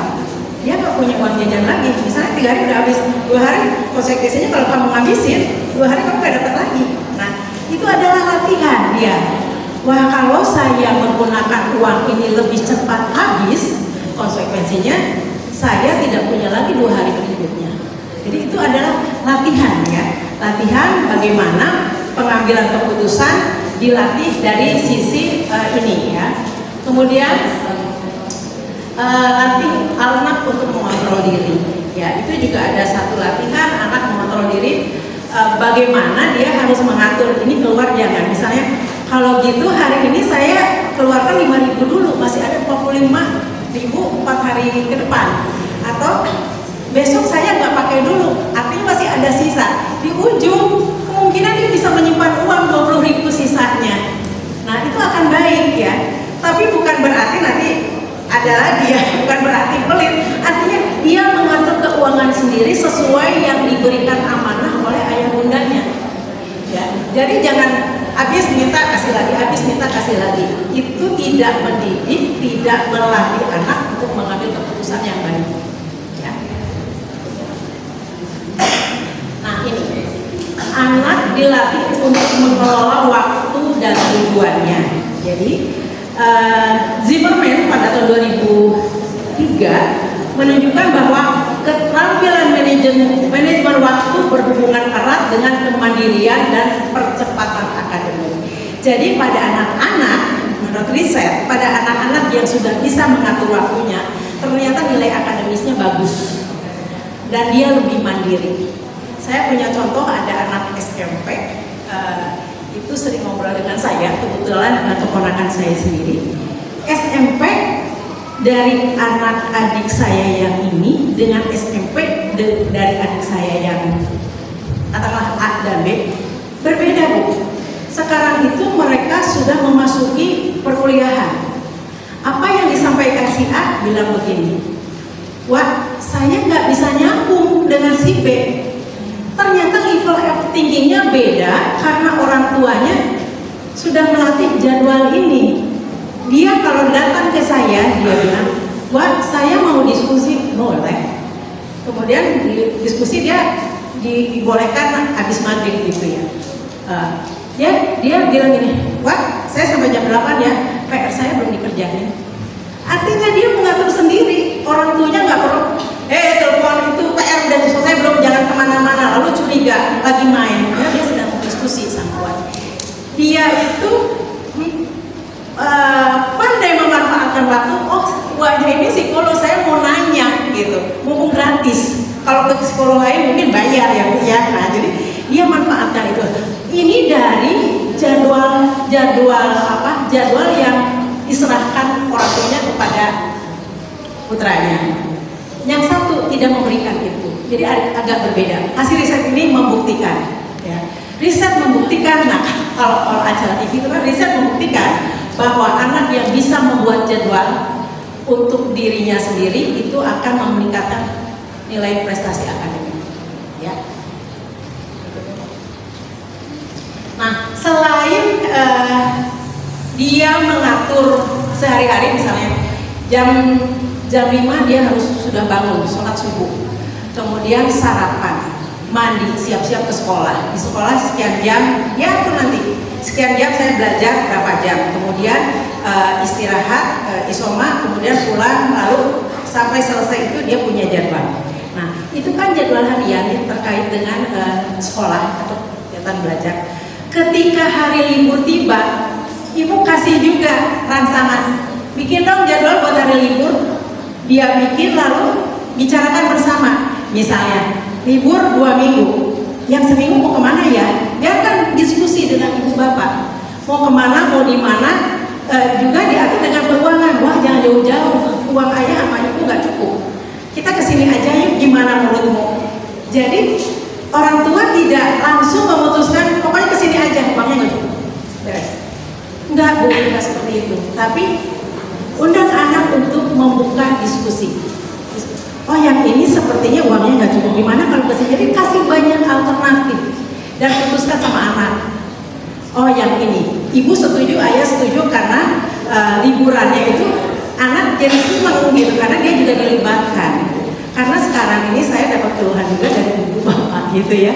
Dia nggak punya uang jajan lagi. Misalnya 3 hari udah habis, 2 hari konsekuensinya kalau kamu ngabisin, 2 hari kamu nggak dapat lagi. Nah, itu adalah latihan dia. Wah, kalau saya menggunakan uang ini lebih cepat habis, konsekuensinya saya tidak punya lagi 2 hari berikutnya. Jadi itu adalah latihan ya. Latihan bagaimana pengambilan keputusan dilatih dari sisi ini ya. Kemudian latih anak untuk mengontrol diri. Ya, itu juga ada satu latihan anak mengontrol diri. Bagaimana dia harus mengatur ini keluar jangan. Misalnya kalau gitu hari ini saya keluarkan 5.000 dulu, masih ada 45.000 4 hari ke depan. Atau besok saya nggak pakai dulu, artinya masih ada sisa. Di ujung kemungkinan dia bisa menyimpan uang 20.000 sisanya. Nah itu akan baik ya. Tapi bukan berarti nanti ada lagi ya, bukan berarti pelit. Artinya dia mengatur keuangan sendiri sesuai yang diberikan amanah oleh ayah bundanya. Ya, jadi jangan habis minta kasih lagi, habis minta kasih lagi. Itu tidak mendidik, tidak melatih anak untuk mengambil keputusan yang baik. Ya. Nah ini, anak dilatih untuk mengelola waktu dan tujuannya. Jadi Zimmerman pada tahun 2003 menunjukkan bahwa keterampilan manajemen waktu berhubungan erat dengan kemandirian dan percepatan akademik. Jadi pada anak-anak, menurut riset, pada anak-anak yang sudah bisa mengatur waktunya, ternyata nilai akademisnya bagus dan dia lebih mandiri. Saya punya contoh, ada anak SMP itu sering ngobrol dengan saya, kebetulan keponakan saya sendiri. SMP dari anak adik saya yang ini dengan SMP dari adik saya yang katakanlah A dan B berbeda Bu. Sekarang itu mereka sudah memasuki perkuliahan. Apa yang disampaikan si A bilang begini, wah saya nggak bisa nyambung dengan si B. Ternyata level of thinkingnya beda karena orang tuanya sudah melatih jadwal ini. Dia kalau datang ke saya, dia bilang, wah saya mau diskusi, boleh. Kemudian di diskusi dia dibolehkan habis maghrib gitu ya. Dia bilang gini, wah saya sampai jam 8 ya, PR saya belum dikerjain. Artinya dia mengatur sendiri, orang tuanya nggak perlu, telepon itu PR udah selesai belum, jangan kemana-mana, lalu curiga lagi main. Dia sedang diskusi sama kawan. Dia itu pandai memanfaatkan waktu. Oh, wajah ini psikolog, saya mau nanya gitu, mumpung gratis. Kalau ke psikolog lain mungkin bayar ya, Nah, jadi dia manfaatkan itu. Ini dari jadwal yang diserahkan orang tuanya kepada putranya. Yang satu tidak memberikan itu, jadi agak berbeda. Hasil riset ini membuktikan, ya. Riset membuktikan, nah kalau acara TV itu kan riset membuktikan bahwa anak yang bisa membuat jadwal untuk dirinya sendiri itu akan meningkatkan nilai prestasi akademik. Ya. Nah, selain dia mengatur sehari-hari, misalnya jam 5 dia harus sudah bangun, sholat subuh, kemudian sarapan, mandi, siap-siap ke sekolah. Di sekolah sekian jam, ya itu nanti sekian jam saya belajar berapa jam, kemudian istirahat, isoma, kemudian pulang, lalu sampai selesai itu dia punya jadwal. Nah itu kan jadwal harian yang terkait dengan sekolah atau kegiatan belajar. Ketika hari libur tiba, ibu kasih juga rangsangan, bikin dong jadwal buat hari libur. Dia bikin lalu bicarakan bersama. Misalnya libur 2 minggu, yang seminggu mau kemana ya? Dia akan diskusi dengan ibu bapak, mau kemana, mau di mana, juga diatur dengan keuangan. Wah jangan jauh-jauh, uang ayah sama ibu nggak cukup, kita kesini aja yuk, gimana menurutmu? Jadi orang tua tidak langsung memutuskan pokoknya kesini aja, uangnya nggak cukup. Enggak, Bu, enggak seperti itu. Tapi undang anak untuk membuka diskusi. Oh, yang ini sepertinya uangnya nggak cukup, gimana kalau kesini? Jadi kasih banyak alternatif dan putuskan sama anak. Oh, yang ini, ibu setuju, ayah setuju, karena liburannya itu anak jadi senang gitu, karena dia juga dilibatkan. Karena sekarang ini saya dapat keluhan juga dari ibu bapak gitu ya.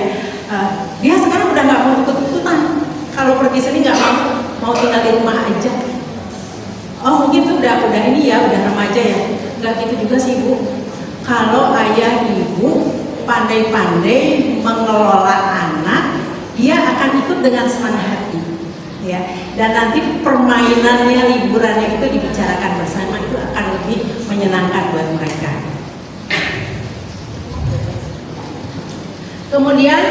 Dia sekarang udah nggak mau ikut-ikutan. Kalau pergi sini nggak mau tinggal di rumah aja. Oh, mungkin tuh udah ini ya, udah remaja ya. Nggak gitu juga sih, Bu. Kalau ayah ibu pandai-pandai mengelola anak, dia akan ikut dengan senang hati, ya. Dan nanti permainannya, liburannya itu dibicarakan bersama, itu akan lebih menyenangkan buat mereka. Kemudian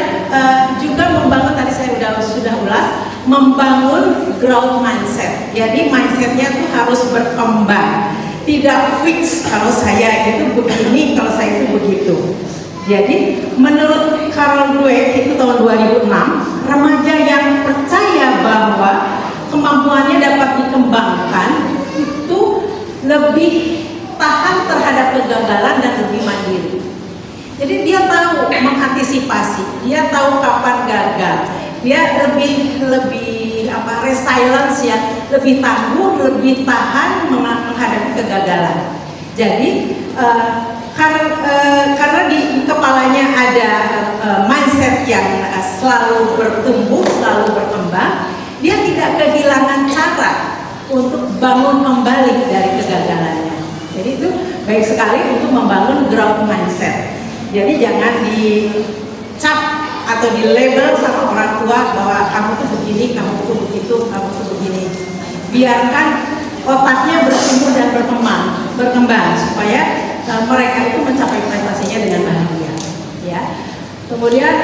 juga membangun, tadi saya sudah ulas, membangun growth mindset. Jadi mindsetnya itu harus berkembang. Tidak fix kalau saya itu begini, kalau saya itu begitu. Jadi menurut Carol Dweck itu tahun 2006, remaja yang percaya bahwa kemampuannya dapat dikembangkan itu lebih tahan terhadap kegagalan dan lebih mandiri. Jadi dia tahu mengantisipasi, dia tahu kapan gagal, dia lebih resilience ya, lebih tangguh, lebih tahan menghadapi kegagalan. Jadi karena di kepalanya ada mindset yang selalu bertumbuh, selalu berkembang, dia tidak kehilangan cara untuk bangun kembali dari kegagalannya. Jadi itu baik sekali untuk membangun growth mindset. Jadi jangan dicap atau di label sama orang tua bahwa kamu tuh begini, kamu tuh begitu, kamu tuh begini. Biarkan otaknya bertumbuh dan berkembang supaya mereka itu mencapai prestasinya dengan bahagia. Ya. Kemudian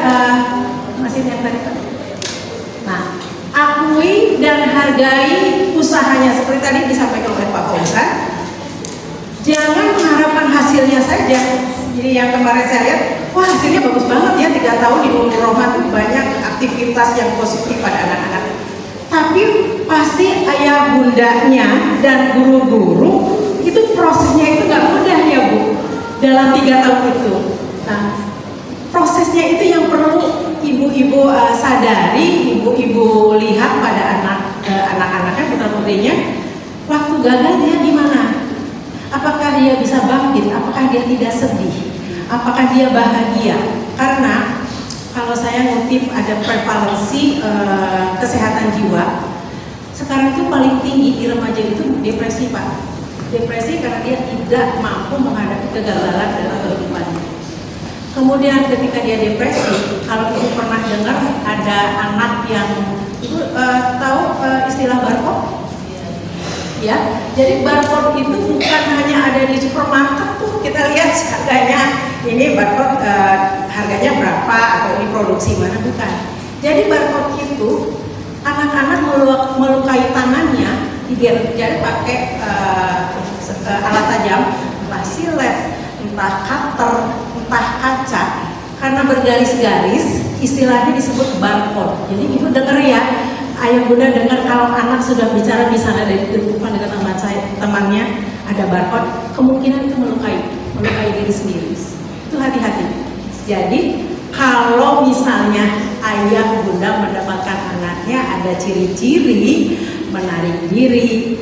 masih yang tadi. Nah, akui dan hargai usahanya seperti tadi disampaikan oleh Pak Fauzan. Jangan mengharapkan hasilnya saja. Jadi yang kemarin saya lihat, wah hasilnya bagus banget ya, 3 tahun di umur Roma itu banyak aktivitas yang positif pada anak-anak. Tapi pasti ayah bundanya dan guru-guru itu prosesnya itu nggak mudah ya Bu, dalam 3 tahun itu. Nah, prosesnya itu yang perlu ibu-ibu sadari, ibu-ibu lihat pada anak-anaknya, putra-putrinya. Waktu gagal dia gimana? Apakah dia bisa bangkit? Apakah dia tidak sedih? Apakah dia bahagia? Karena kalau saya ngutip ada prevalensi kesehatan jiwa, sekarang itu paling tinggi di remaja itu depresi Pak. Depresi karena dia tidak mampu menghadapi kegagalan dalam kehidupannya. Kemudian ketika dia depresi, kalau ibu pernah dengar ada anak yang ibu tahu istilah barcode? Ya, jadi barcode itu bukan hanya ada di supermarket tuh kita lihat harganya, ini barcode harganya berapa atau ini produksi mana, bukan. Jadi barcode itu anak-anak melukai tangannya, jadi pakai alat tajam, entah silet, entah cutter, entah kaca, karena bergaris-garis, istilahnya disebut barcode. Jadi ibu dengar ya. Ayah bunda dengar kalau anak sudah bicara misalnya dari depan dengan temannya ada barcode, kemungkinan itu melukai diri sendiri. Itu hati-hati. Jadi kalau misalnya ayah bunda mendapatkan anaknya ada ciri-ciri menarik diri,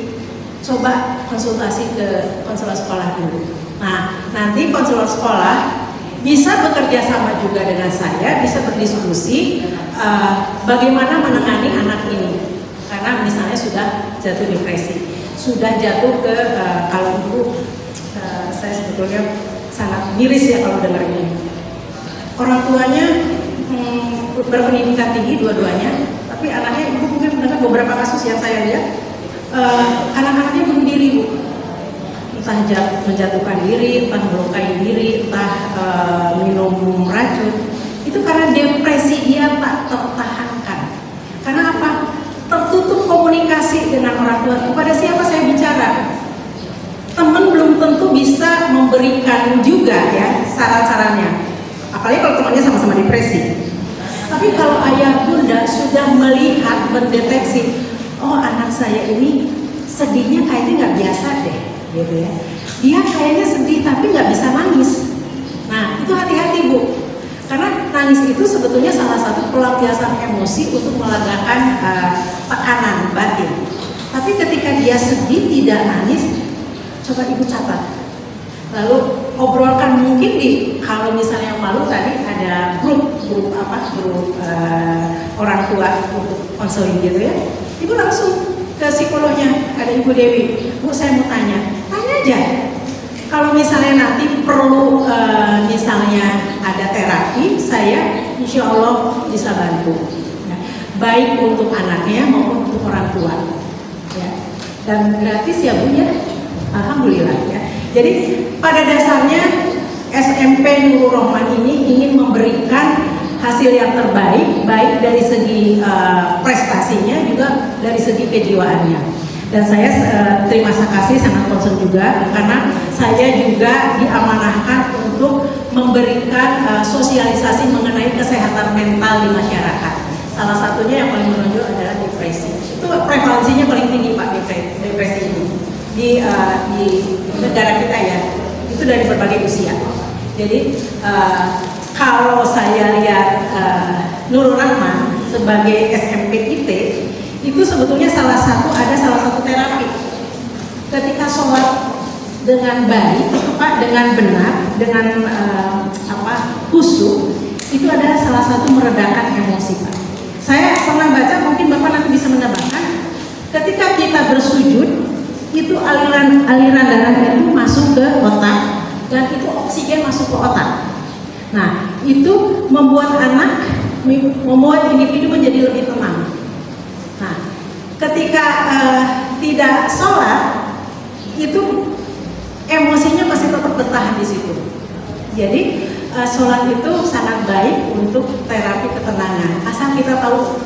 coba konsultasi ke konselor sekolah dulu. Nah, nanti konselor sekolah bisa bekerja sama juga dengan saya, bisa berdiskusi bagaimana menangani anak ini. Karena misalnya sudah jatuh depresi, sudah jatuh ke kalau ibu, saya sebetulnya sangat miris ya kalau dengar ini. Orang tuanya berpendidikan tinggi dua-duanya, tapi anaknya, ibu mungkin mendengar beberapa kasus yang saya lihat, anak-anaknya bunuh diri Bu. Entah menjatuhkan diri, entah melukai diri, entah minum racun. Itu karena depresi dia tak tertahankan. Karena apa? Tertutup komunikasi dengan orang tua. Kepada siapa saya bicara? Teman belum tentu memberikan juga ya saran-sarannya, apalagi kalau temannya sama-sama depresi. Tapi kalau ayah bunda sudah melihat, mendeteksi, oh anak saya ini sedihnya kayaknya nggak biasa deh, gitu ya. Dia kayaknya sedih tapi nggak bisa nangis. Nah itu hati-hati Bu, karena nangis itu sebetulnya salah satu pelampiasan emosi untuk melegakan tekanan batin. Tapi ketika dia sedih tidak nangis, coba ibu catat. Lalu obrolkan, mungkin kalau misalnya malu tadi ada grup orang tua untuk konseling gitu ya. Ibu langsung ke psikolognya, ada Ibu Dewi. Bu saya mau tanya aja. Kalau misalnya nanti perlu misalnya ada terapi, saya insya Allah bisa bantu. Ya. Baik untuk anaknya maupun untuk orang tua. Ya. Dan gratis ya Bu ya. Alhamdulillah ya. Jadi pada dasarnya SMP Nurul Rohman ini ingin memberikan hasil yang terbaik, baik dari segi prestasinya juga dari segi kejiwaannya. Dan saya terima kasih, sangat concern juga karena saya juga diamanahkan untuk memberikan sosialisasi mengenai kesehatan mental di masyarakat. Salah satunya yang paling menonjol adalah depresi. Itu prevalensinya paling tinggi Pak, depresi ini di negara kita ya, itu dari berbagai usia. Jadi kalau saya lihat Nurul Rahman sebagai SMPIT itu sebetulnya ada salah satu terapi. Ketika sholat dengan baik, Pak, dengan benar, dengan khusyuk, itu adalah salah satu meredakan emosi Pak. Saya pernah baca, mungkin Bapak nanti bisa menambahkan, ketika kita bersujud itu aliran darah itu masuk ke otak dan itu oksigen masuk ke otak. Nah, itu membuat individu menjadi lebih tenang. Nah, ketika tidak sholat itu emosinya masih tetap bertahan di situ. Jadi sholat itu sangat baik untuk terapi ketenangan. Asal kita tahu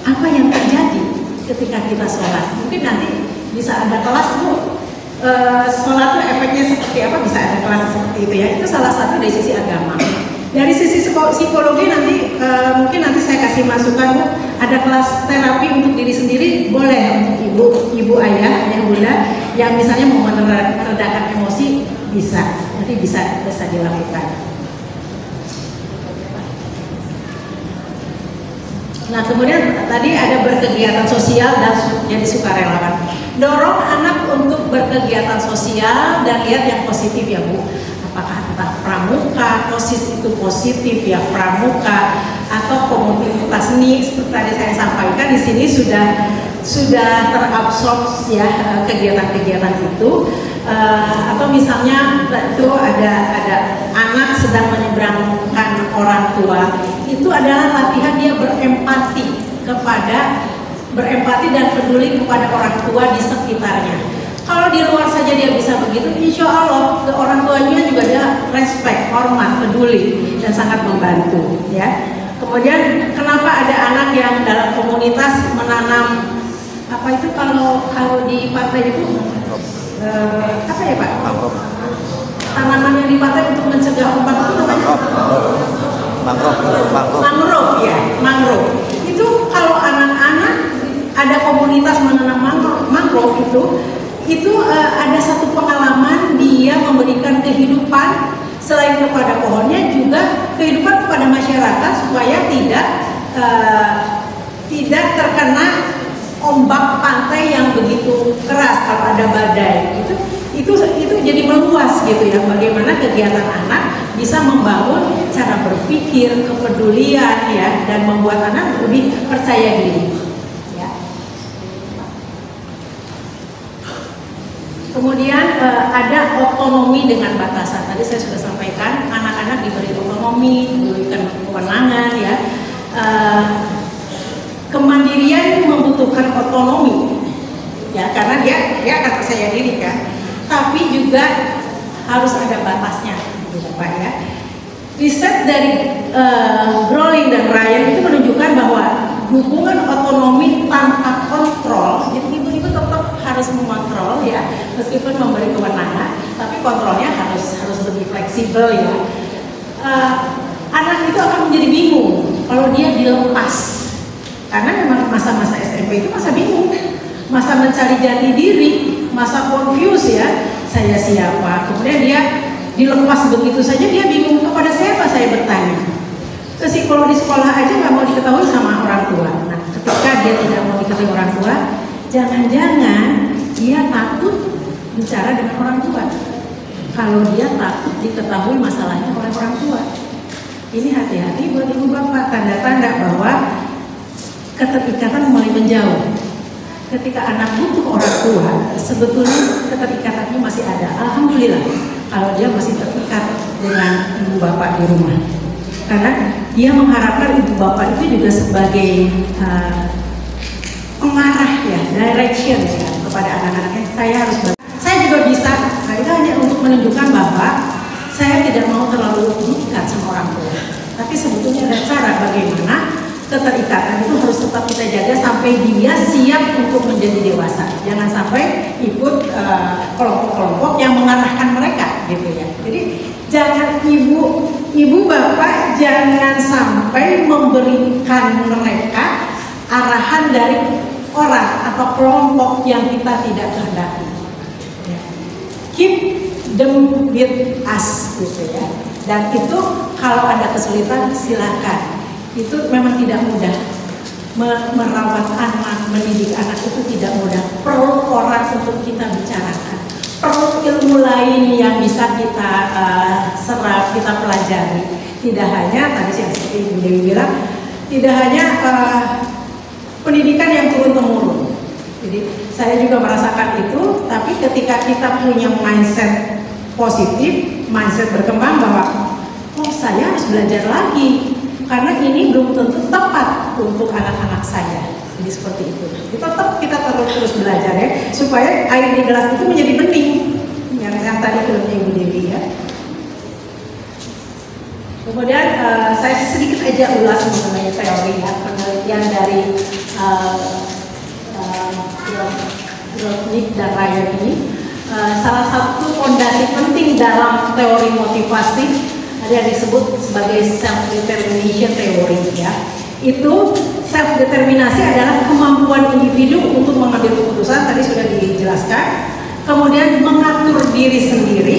apa yang terjadi ketika kita sholat. Mungkin nanti bisa ada kelas Bu, sholat itu efeknya seperti apa, bisa ada kelas seperti itu ya. Itu salah satu dari sisi agama. Dari sisi psikologi nanti mungkin nanti saya kasih masukan Bu, ada kelas terapi untuk diri sendiri, boleh untuk ibu ayah bunda yang misalnya mau meredakan emosi, bisa dilakukan. Nah kemudian tadi ada berkegiatan sosial dan jadi sukarelawan. Dorong anak untuk berkegiatan sosial dan lihat yang positif ya Bu. Apakah entah pramuka, OSIS itu positif ya, pramuka atau komunitas seni seperti tadi saya sampaikan di sini sudah terabsorb ya kegiatan-kegiatan itu. Atau misalnya itu ada anak sedang menyeberangkan orang tua, itu adalah latihan dia berempati dan peduli kepada orang tua di sekitarnya. Kalau di luar saja dia bisa begitu, insya Allah ke orang tuanya juga dia respect, hormat, peduli dan sangat membantu ya. Kemudian kenapa ada anak yang dalam komunitas menanam apa itu kalau di pantai itu apa ya Pak? Tanaman yang di pantai untuk mencegah ombak itu namanya mangrove ya, mangrove. Itu kalau anak-anak ada komunitas menanam mangrove itu ada satu pengalaman dia memberikan kehidupan selain kepada pohonnya juga kehidupan kepada masyarakat supaya tidak terkena ombak pantai yang begitu keras kalau ada badai. Itu jadi meluas gitu ya, bagaimana kegiatan anak bisa membangun cara berpikir, kepedulian ya, dan membuat anak lebih percaya diri ya. Kemudian ada otonomi dengan batasan. Tadi saya sudah sampaikan, anak-anak diberi otonomi, diberikan kewenangan ya. Kemandirian membutuhkan otonomi ya, karena dia akan percaya diri kan. Tapi juga harus ada batasnya, gitu Pak ya. Riset dari Growling dan Ryan itu menunjukkan bahwa hubungan otonomi tanpa kontrol, jadi ibu-ibu tetap harus mengontrol ya, meskipun memberi kewenangan, tapi kontrolnya harus fleksibel ya. Anak itu akan menjadi bingung kalau dia dilepas, karena memang masa-masa SMP itu masa bingung, masa mencari jati diri, masa confuse ya, saya siapa. Kemudian dia dilepas begitu saja, dia bingung kepada siapa saya bertanya. Terus kalau di sekolah aja nggak mau diketahui sama orang tua. Nah, ketika dia tidak mau diketahui orang tua, jangan-jangan dia takut bicara dengan orang tua. Kalau dia takut diketahui masalahnya oleh orang tua, ini hati-hati buat ibu bapak, tanda-tanda bahwa keterikatan mulai menjauh. Ketika anak butuh orang tua, sebetulnya keterikatannya masih ada. Alhamdulillah kalau dia masih terikat dengan ibu bapak di rumah, karena dia mengharapkan ibu bapak itu juga sebagai pengarah ya, direction ya, kepada anak-anaknya. Saya juga bisa. Nah, itu hanya untuk menunjukkan bahwa saya tidak mau terlalu terikat sama orang tua. Tapi sebetulnya ada cara bagaimana keterikatan itu harus tetap kita jaga sampai dia siap untuk menjadi dewasa. Jangan sampai ikut kelompok-kelompok yang mengarahkan mereka, gitu ya. Jadi jangan ibu bapak jangan sampai memberikan mereka arahan dari orang atau kelompok yang kita tidak kehendaki. Ya. Keep them with us, gitu ya. Dan itu kalau ada kesulitan silakan. Itu memang tidak mudah. Merawat anak, mendidik anak itu tidak mudah. Perlu orang untuk kita bicarakan. Perlu ilmu lain yang bisa kita serap, kita pelajari. Tidak hanya tadi yang seperti Ibu Dewi bilang, tidak hanya pendidikan yang turun-temurun. Jadi saya juga merasakan itu. Tapi ketika kita punya mindset positif, mindset berkembang bahwa oh saya harus belajar lagi. Karena ini belum tentu tepat untuk anak-anak saya. Jadi seperti itu. Tetap kita terus belajar ya, supaya air di gelas itu menjadi bening. Yang tadi filmnya Ibu Dewi ya. Kemudian saya sedikit aja ulas mengenai teori ya, penelitian dari Nick dan Ryan ini. Salah satu fondasi penting dalam teori motivasi ada yang disebut sebagai self-determination theory ya. Itu self-determinasi adalah kemampuan individu untuk mengambil keputusan, tadi sudah dijelaskan. Kemudian mengatur diri sendiri,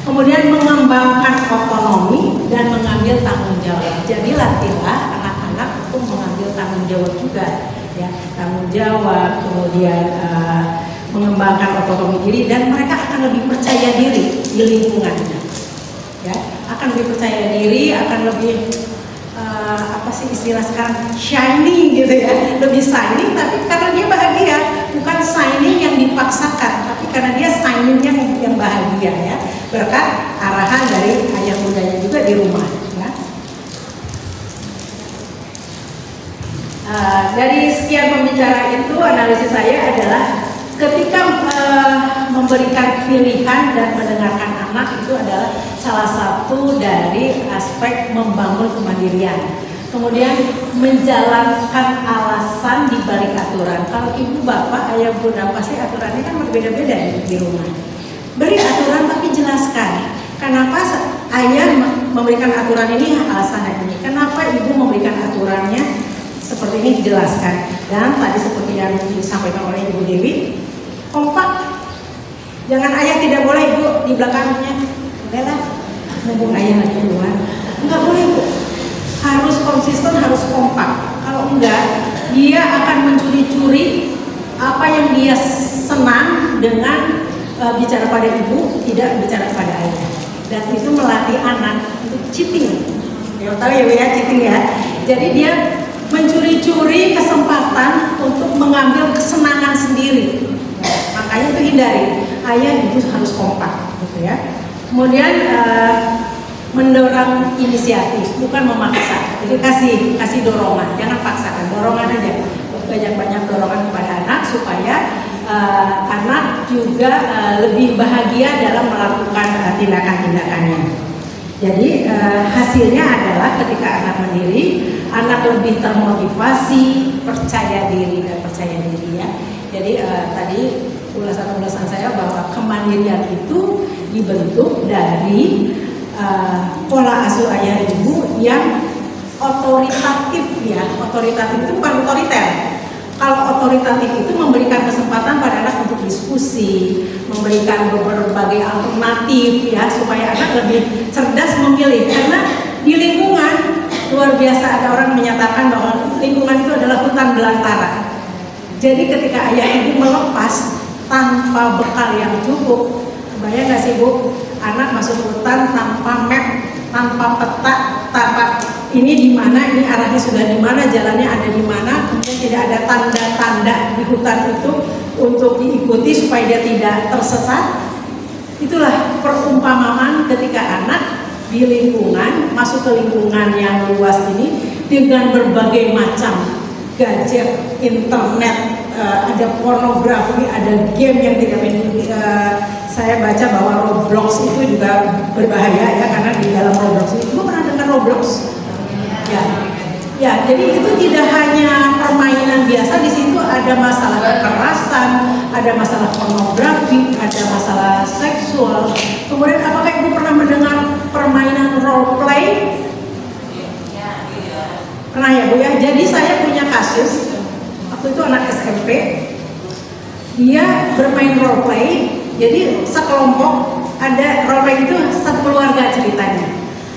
kemudian mengembangkan otonomi dan mengambil tanggung jawab. Jadi latihlah anak-anak untuk mengambil tanggung jawab juga ya, tanggung jawab, kemudian mengembangkan otonomi diri, dan mereka akan lebih percaya diri di lingkungannya. Ya, akan lebih percaya diri, akan lebih apa sih istilah sekarang, shining gitu ya, lebih shining, tapi karena dia bahagia, bukan shining yang dipaksakan, tapi karena dia shiningnya yang bahagia ya, berkat arahan dari ayah bundanya juga di rumah. Ya. Dari sekian pembicaraan itu, analisis saya adalah ketika memberikan pilihan dan mendengarkan anak itu adalah salah satu dari aspek membangun kemandirian. Kemudian menjalankan alasan di balik aturan. Kalau ibu bapak, ayah bunda pasti aturannya kan berbeda-beda di rumah. Beri aturan tapi jelaskan. Kenapa ayah memberikan aturan ini, alasan ini. Kenapa ibu memberikan aturannya seperti ini, dijelaskan. Dan tadi seperti yang disampaikan oleh Ibu Dewi, kompak. Jangan ayah tidak boleh ibu di belakangnya. Bolehlah, mumpung ayah lagi keluar. Enggak boleh bu. Harus konsisten, harus kompak. Kalau enggak, dia akan mencuri-curi apa yang dia senang dengan bicara pada ibu, tidak bicara pada ayah. Dan itu melatih anak untuk cheating. Ya tahu ya bu ya, cheating ya. Jadi dia mencuri-curi kesempatan untuk mengambil kesenangan sendiri. Makanya itu hindari. Ayah ibu harus kompak, gitu ya. Kemudian mendorong inisiatif, bukan memaksa. Jadi kasih dorongan, jangan paksakan, dorongan aja. Banyak-banyak dorongan kepada anak supaya anak juga lebih bahagia dalam melakukan tindakan-tindakannya. Jadi hasilnya adalah ketika anak mandiri, anak lebih termotivasi, percaya diri dan percaya diri ya. Jadi tadi ulasan-ulasan saya bahwa kemandirian itu dibentuk dari pola asuh ayah ibu yang otoritatif ya. Otoritatif itu bukan otoriter. Kalau otoritatif itu memberikan kesempatan pada anak untuk diskusi, memberikan berbagai alternatif ya, supaya anak lebih cerdas memilih. Karena di lingkungan luar biasa ada orang menyatakan bahwa lingkungan itu adalah hutan belantara. Jadi ketika ayah ibu melepas tanpa bekal yang cukup, bayang gak sih Bu, anak masuk hutan tanpa map, tanpa peta, tanpa ini di mana, ini arahnya sudah di mana, jalannya ada di mana, kemudian tidak ada tanda-tanda di hutan itu untuk diikuti supaya dia tidak tersesat. Itulah perumpamaan ketika anak di lingkungan, masuk ke lingkungan yang luas ini dengan berbagai macam gadget, internet, ada pornografi, ada game yang tidak saya baca bahwa Roblox itu juga berbahaya ya, karena di dalam Roblox itu, Ibu pernah dengar Roblox? Ya, jadi itu tidak hanya permainan biasa, di situ ada masalah kekerasan, ada masalah pornografi, ada masalah seksual. Kemudian apakah Ibu pernah mendengar permainan role play? Pernah ya Bu ya? Jadi saya punya kasus, waktu itu anak SMP, dia bermain role play, jadi sekelompok, ada role play itu satu keluarga ceritanya,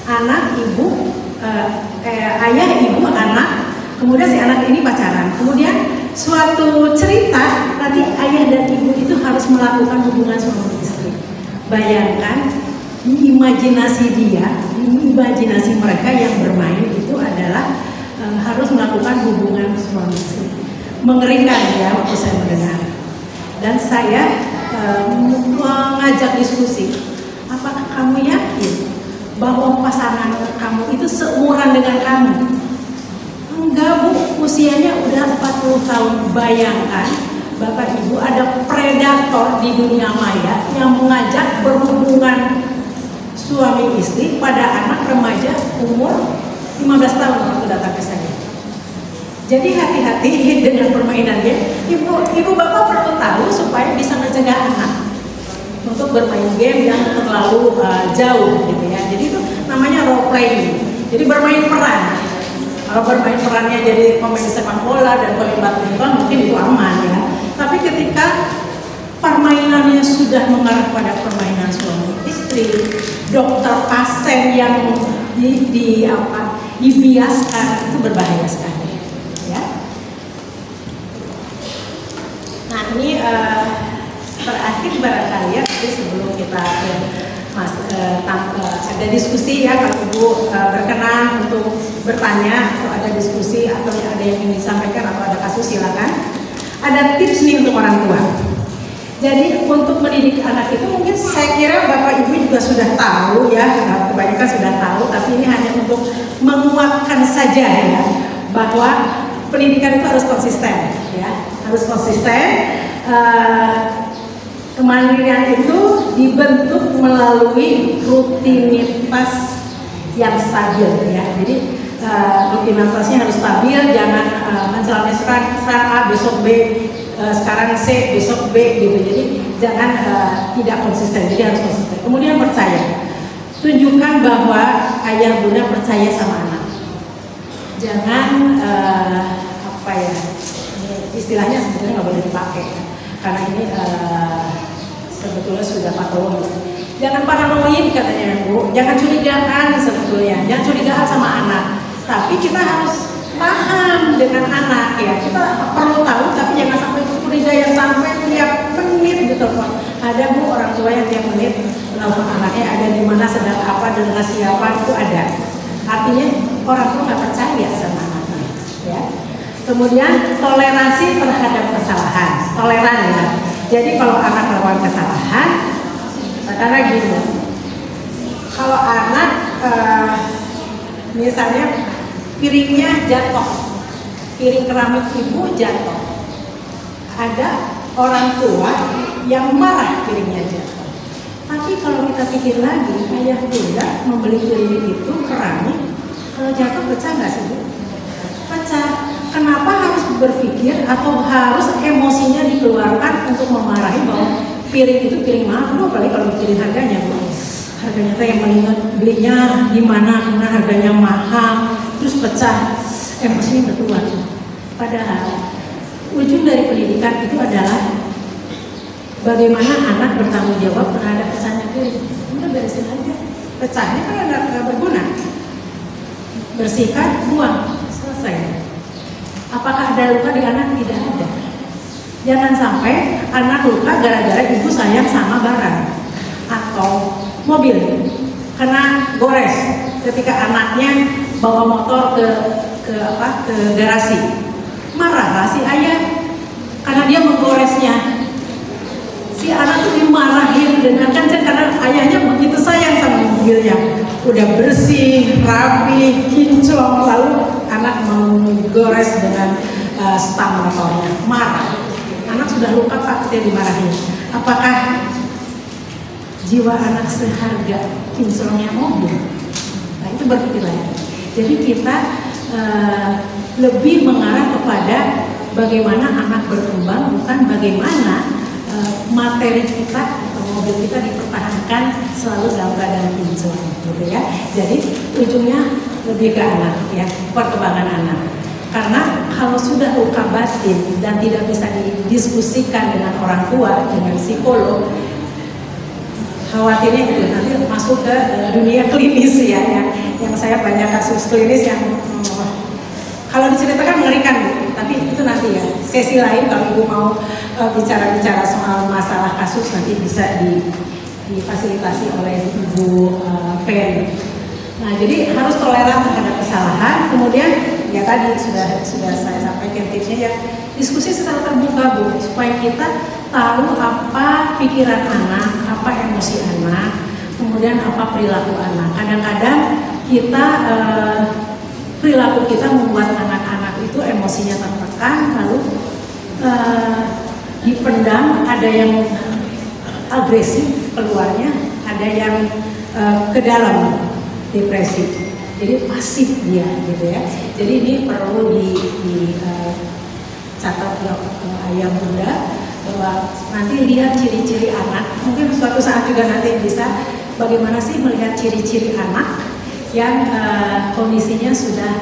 anak, ibu, ayah, ibu, anak, kemudian si anak ini pacaran. Kemudian suatu cerita nanti ayah dan ibu itu harus melakukan hubungan suami istri. Bayangkan di imajinasi dia, di imajinasi mereka yang bermain itu adalah harus melakukan hubungan suami istri. Mengerikan ya waktu saya mendengar. Dan saya mengajak diskusi, apakah kamu yakin bahwa pasangan kamu itu seumuran dengan kamu? Enggak Bu, usianya udah 40 tahun. Bayangkan Bapak Ibu, ada predator di dunia maya yang mengajak berhubungan suami istri pada anak remaja umur 15 tahun waktu datang ke saya. Jadi hati-hati dengan permainannya. Ibu bapak perlu tahu supaya bisa mencegah anak untuk bermain game yang terlalu jauh gitu ya. Jadi itu namanya role playing. Jadi bermain peran. Kalau bermain perannya jadi pemain sepak bola dan pemain badminton mungkin itu aman ya. Tapi ketika permainannya sudah mengarah pada permainan suami istri, dokter pasien yang dibiaskan, itu berbahaya sekali ya. Nah ini terakhir barangkali ya, jadi sebelum kita ada diskusi ya, kalau Ibu berkenan untuk bertanya atau ada diskusi atau ada yang ingin disampaikan atau ada kasus, silakan. Ada tips nih untuk orang tua. Jadi untuk mendidik anak itu mungkin saya kira Bapak Ibu juga sudah tahu ya, kebanyakan sudah tahu, tapi ini hanya untuk menguatkan saja ya, bahwa pendidikan itu harus konsisten ya, harus konsisten. Kemandirian itu dibentuk melalui rutinitas yang stabil ya. Jadi rutinitasnya harus stabil, jangan misalnya sekarang A, besok B, sekarang C, besok B gitu. Jadi jangan tidak konsisten, jadi harus konsisten. Kemudian percaya, tunjukkan bahwa ayah bunda percaya sama anak. Jangan apa ya, istilahnya sebetulnya nggak boleh dipakai karena ini sebetulnya sudah patologis. Jangan paranoid katanya Bu, jangan curigaan sebetulnya, jangan curigaan sama anak. Tapi kita harus paham dengan anak ya, kita perlu tahu, tapi jangan sampai curiga yang sampai tiap menit gitu. Ada Bu orang tua yang tiap menit menelpon anaknya, ada di mana, sedang apa, dengan siapa, itu ada. Artinya orang tua nggak percaya sama anaknya ya. Kemudian toleransi terhadap kesalahan, toleran ya. Jadi kalau anak melakukan kesalahan, karena gini, kalau anak misalnya piringnya jatuh, piring keramik ibu jatuh, ada orang tua yang marah piringnya jatuh. Tapi kalau kita pikir lagi, ayah bunda membeli piring itu keramik, kalau jatuh pecah nggak sih Bu? Pecah. Kenapa harus berpikir atau harus emosinya dikeluarkan untuk memarahi bahwa piring itu piring mahal, apalagi kalau piring harganya Bu. ternyata yang mengingat belinya di mana karena harganya mahal, terus pecah, emosinya nggak keluar. Padahal ujung dari pendidikan itu adalah bagaimana anak bertanggung jawab terhadap pecahnya piring. Udah beresin aja, pecahnya kan nggak berguna, bersihkan, buang, selesai. Apakah ada luka di anak? Tidak ada. Jangan sampai anak luka gara-gara ibu sayang sama barang atau mobil karena gores ketika anaknya bawa motor ke garasi, marahlah si ayah karena dia menggoresnya. Si anak tuh dimarahin dengan kencang karena ayahnya begitu sayang sama mobilnya, udah bersih, rapi, kinclong, lalu anak menggores dengan stang motornya, marah. Anak sudah luka pak, dia dimarahin. Apakah jiwa anak seharga kinclongnya mobil? Nah itu berpikir lagi. Jadi kita lebih mengarah kepada bagaimana anak berkembang, bukan bagaimana materi kita atau mobil kita dipertahankan selalu dalam keadaan kinclong, gitu ya. Jadi ujungnya lebih ke anak, ya, perkembangan anak. Karena kalau sudah luka batin dan tidak bisa didiskusikan dengan orang tua, dengan psikolog, khawatirnya itu nanti masuk ke dunia klinis ya, yang saya banyak kasus klinis yang kalau diceritakan mengerikan, tapi itu nanti ya sesi lain kalau ibu mau bicara soal masalah kasus nanti bisa difasilitasi oleh ibu Ferry. Nah jadi harus toleran terhadap kesalahan. Kemudian ya tadi sudah saya sampaikan tipsnya ya, diskusi secara terbuka Bu, supaya kita tahu apa pikiran anak, apa emosi anak, kemudian apa perilaku anak. Kadang-kadang kita perilaku kita membuat anak-anak itu emosinya tertekan, lalu dipendam, ada yang agresif keluarnya, ada yang ke dalam depresi. Jadi pasif dia, gitu ya. Jadi ini perlu dicatat ayah bunda bahwa nanti lihat ciri-ciri anak. Mungkin suatu saat juga nanti bisa bagaimana sih melihat ciri-ciri anak yang kondisinya sudah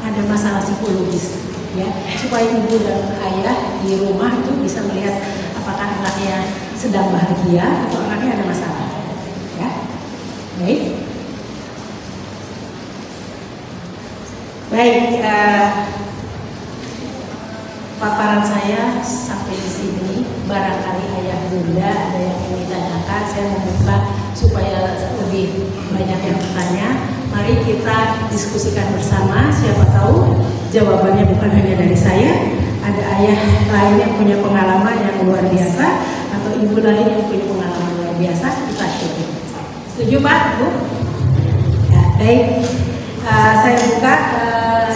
ada masalah psikologis, ya, supaya ibu dan ayah di rumah itu bisa melihat apakah anaknya sedang bahagia atau anaknya ada masalah, ya. Baik, paparan saya sampai di sini. Barangkali ayah bunda ada yang ingin ditanyakan, saya membuka supaya lebih banyak yang bertanya. Mari kita diskusikan bersama, siapa tahu jawabannya bukan hanya dari saya, ada ayah lain yang punya pengalaman yang luar biasa atau ibu lain yang punya pengalaman luar biasa, kita sharing. Setuju Pak, Bu? Ya, baik, saya buka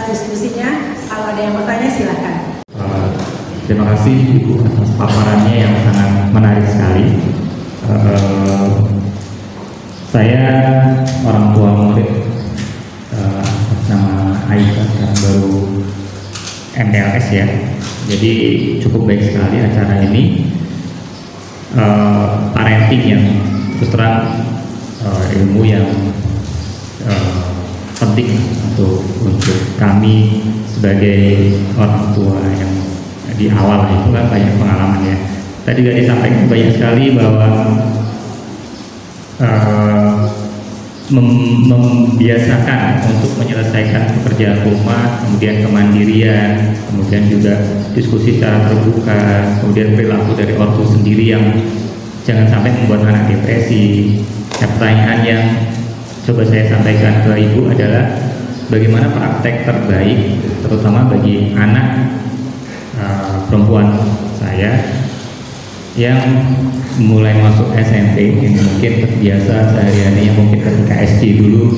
diskusinya. Kalau ada yang bertanya silahkan. Terima kasih Ibu atas paparannya yang sangat menarik sekali. Saya orang tua murid nama Aisyah, sekarang baru MPLS ya. Jadi cukup baik sekali acara ini. Parenting yang terus terang ilmu yang penting untuk kami sebagai orang tua yang di awal itu kan banyak pengalaman ya. Tadi juga disampaikan banyak sekali bahwa membiasakan untuk menyelesaikan pekerjaan rumah, kemudian kemandirian, kemudian juga diskusi secara terbuka, kemudian perilaku dari orang tua sendiri yang jangan sampai membuat anak depresi. Pertanyaan yang coba saya sampaikan ke Ibu adalah bagaimana praktek terbaik terutama bagi anak perempuan saya yang mulai masuk SMP, yang mungkin terbiasa sehari-harinya mungkin ketika SD dulu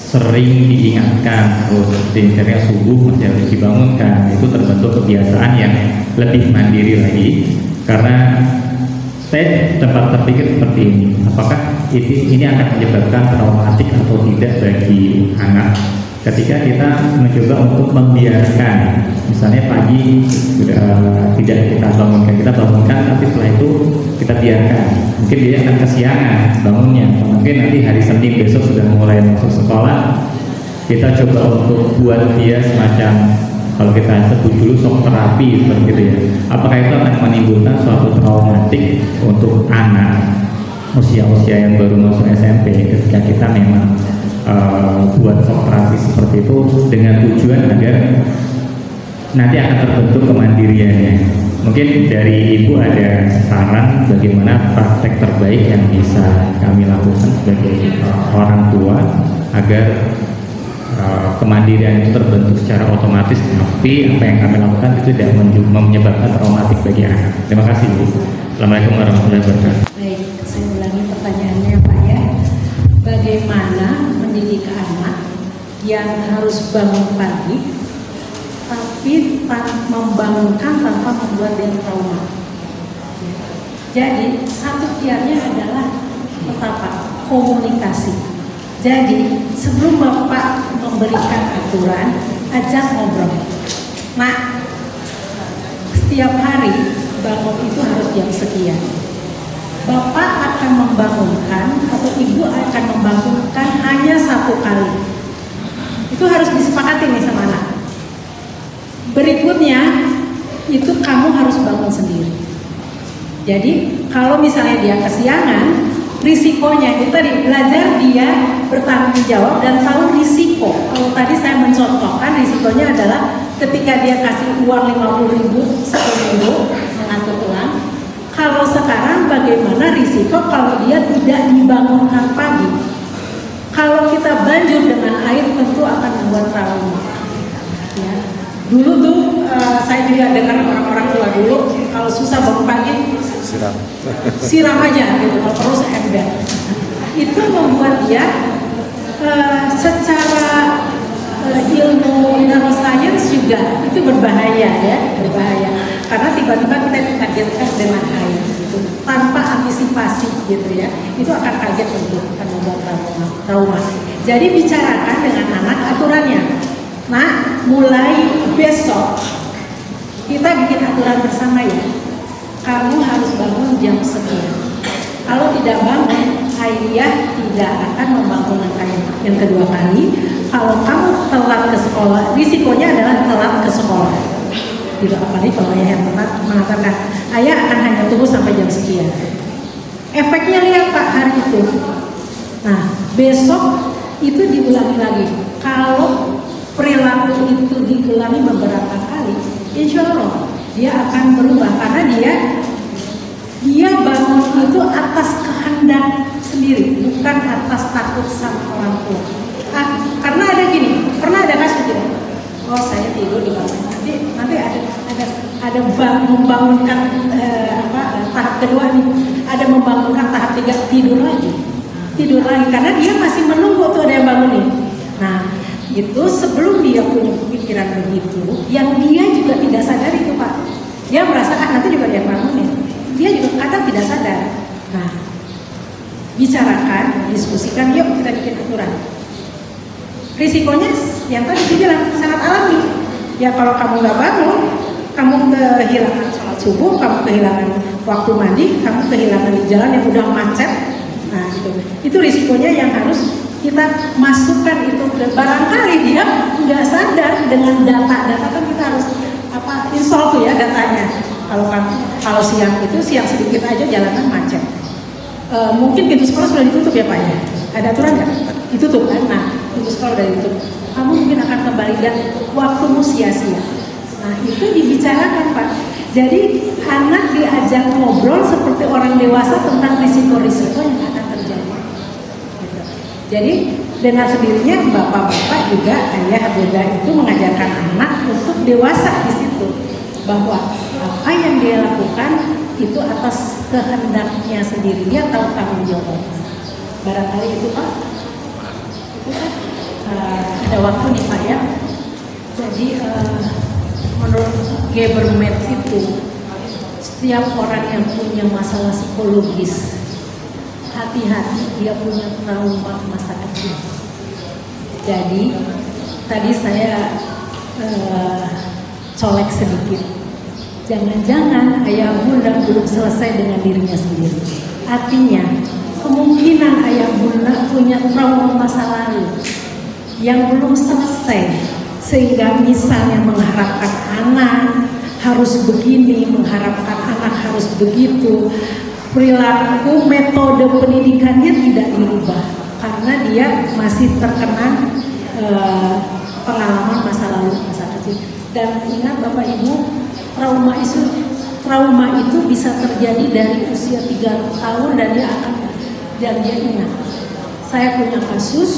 sering diingatkan harus dinternya subuh masih harus dibangunkan, itu terbentuk kebiasaan yang lebih mandiri lagi. Karena saya sempat terpikir seperti ini, apakah ini akan menyebabkan traumatik atau tidak bagi anak ketika kita mencoba untuk membiarkan, misalnya pagi sudah tidak kita bangunkan tapi setelah itu kita biarkan mungkin dia akan kesiangan bangunnya, mungkin nanti hari Senin besok sudah mulai masuk sekolah, kita coba untuk buat dia semacam, kalau kita sebut dulu shock terapi seperti itu ya. Apakah itu akan menimbulkan suatu traumatik untuk anak usia-usia yang baru masuk SMP ketika kita memang buat shock terapi seperti itu dengan tujuan agar nanti akan terbentuk kemandiriannya. Mungkin dari Ibu ada saran bagaimana praktek terbaik yang bisa kami lakukan sebagai orang tua agar kemandirian itu terbentuk secara otomatis, tapi apa yang kami lakukan itu tidak menyebabkan traumatik bagi anak. Terima kasih Bu. Assalamualaikum warahmatullahi wabarakatuh. Baik, saya ulangi pertanyaannya Pak ya. Bagaimana mendidik anak yang harus bangun pagi tapi membangunkan tanpa membuat dia trauma? Jadi satu piarnya adalah pertama komunikasi. Jadi sebelum Bapak memberikan aturan, ajak ngobrol. Nah, setiap hari bangun itu harus jam sekian. Bapak akan membangunkan atau Ibu akan membangunkan hanya satu kali. Itu harus disepakati nih sama anak. Berikutnya itu kamu harus bangun sendiri. Jadi kalau misalnya dia kesiangan, risikonya kita belajar dia bertanggung jawab dan tahu risiko. Kalau tadi saya mencontohkan risikonya adalah ketika dia kasih uang 50.000 satu minggu mengatur ulang. Kalau sekarang bagaimana risiko kalau dia tidak dibangunkan pagi? Kalau kita banjur dengan air tentu akan membuat trauma. Ya. Dulu tuh saya juga dengar orang-orang tua dulu kalau susah bangun pagi siram aja gitu, terus ember. Itu membuat dia secara ilmu neuroscience juga itu berbahaya ya, berbahaya. Karena tiba-tiba kita dikagetkan dengan air gitu, tanpa antisipasi gitu ya, itu akan kaget tentu akan membuat trauma. Jadi bicarakan dengan anak aturannya. Nah, mulai besok kita bikin aturan bersama ya. Kamu harus bangun jam sekian. Kalau tidak bangun, ayah tidak akan membangunkan kamu. Yang kedua kali, kalau kamu telat ke sekolah, risikonya adalah telat ke sekolah. Tidak apalagi kalau ayah yang telat mengatakan, ayah akan hanya tunggu sampai jam sekian. Efeknya lihat Pak hari itu. Nah, besok itu diulangi lagi. Kalau perilaku itu diulangi beberapa kali, insya Allah dia akan berubah karena dia bangun itu atas kehendak sendiri, bukan atas takut sama orang tua. Karena ada gini, pernah ada kasus gini. Oh saya tidur di bangun, nanti ada membangunkan tahap kedua nih, ada membangunkan tahap 3 tidur lagi karena dia masih menunggu tuh ada yang bangunin. Nah itu sebelum dia punya pikiran begitu, yang dia juga tidak sadar itu Pak. Dia merasa nanti juga dia bangunin. Dia juga kadang tidak sadar. Nah, bicarakan, diskusikan, yuk kita bikin aturan. Risikonya yang tadi dibilang sangat alami. Ya kalau kamu nggak bangun, kamu kehilangan sholat subuh, kamu kehilangan waktu mandi, kamu kehilangan di jalan yang udah macet. Nah itu risikonya yang harus kita masukkan itu. Barangkali dia nggak sadar dengan data kan kita harus install tuh ya datanya. Kalau siang sedikit aja jalanan macet. Mungkin pintu sekolah sudah ditutup ya Pak ya. Ada aturan nggak? Ditutup kan? Nah pintu sekolah sudah ditutup. Kamu mungkin akan kembali dan waktumu sia-sia. Nah itu dibicarakan Pak. Jadi anak diajak ngobrol seperti orang dewasa tentang risiko-risiko yang akan terjadi. Gitu. Jadi dengan sendirinya bapak-bapak juga ayah bunda itu mengajarkan anak untuk dewasa di situ bahwa apa yang dia lakukan itu atas kehendaknya sendiri, dia tahu tanggung jawab. Barangkali itu Pak. Itu kan ada waktu nih Pak ya. Jadi menurut Gebermet itu setiap orang yang punya masalah psikologis hati-hati dia punya trauma masa kecil. Jadi tadi saya colek sedikit. Jangan-jangan ayah bunda belum selesai dengan dirinya sendiri. Artinya, kemungkinan ayah bunda punya trauma masa lalu yang belum selesai, sehingga misalnya mengharapkan anak harus begini, mengharapkan anak harus begitu, perilaku metode pendidikannya tidak dirubah karena dia masih terkena pengalaman masa lalu masa kecil. Dan ingat Bapak Ibu, trauma itu bisa terjadi dari usia 3 tahun dan dia ingat. Saya punya kasus,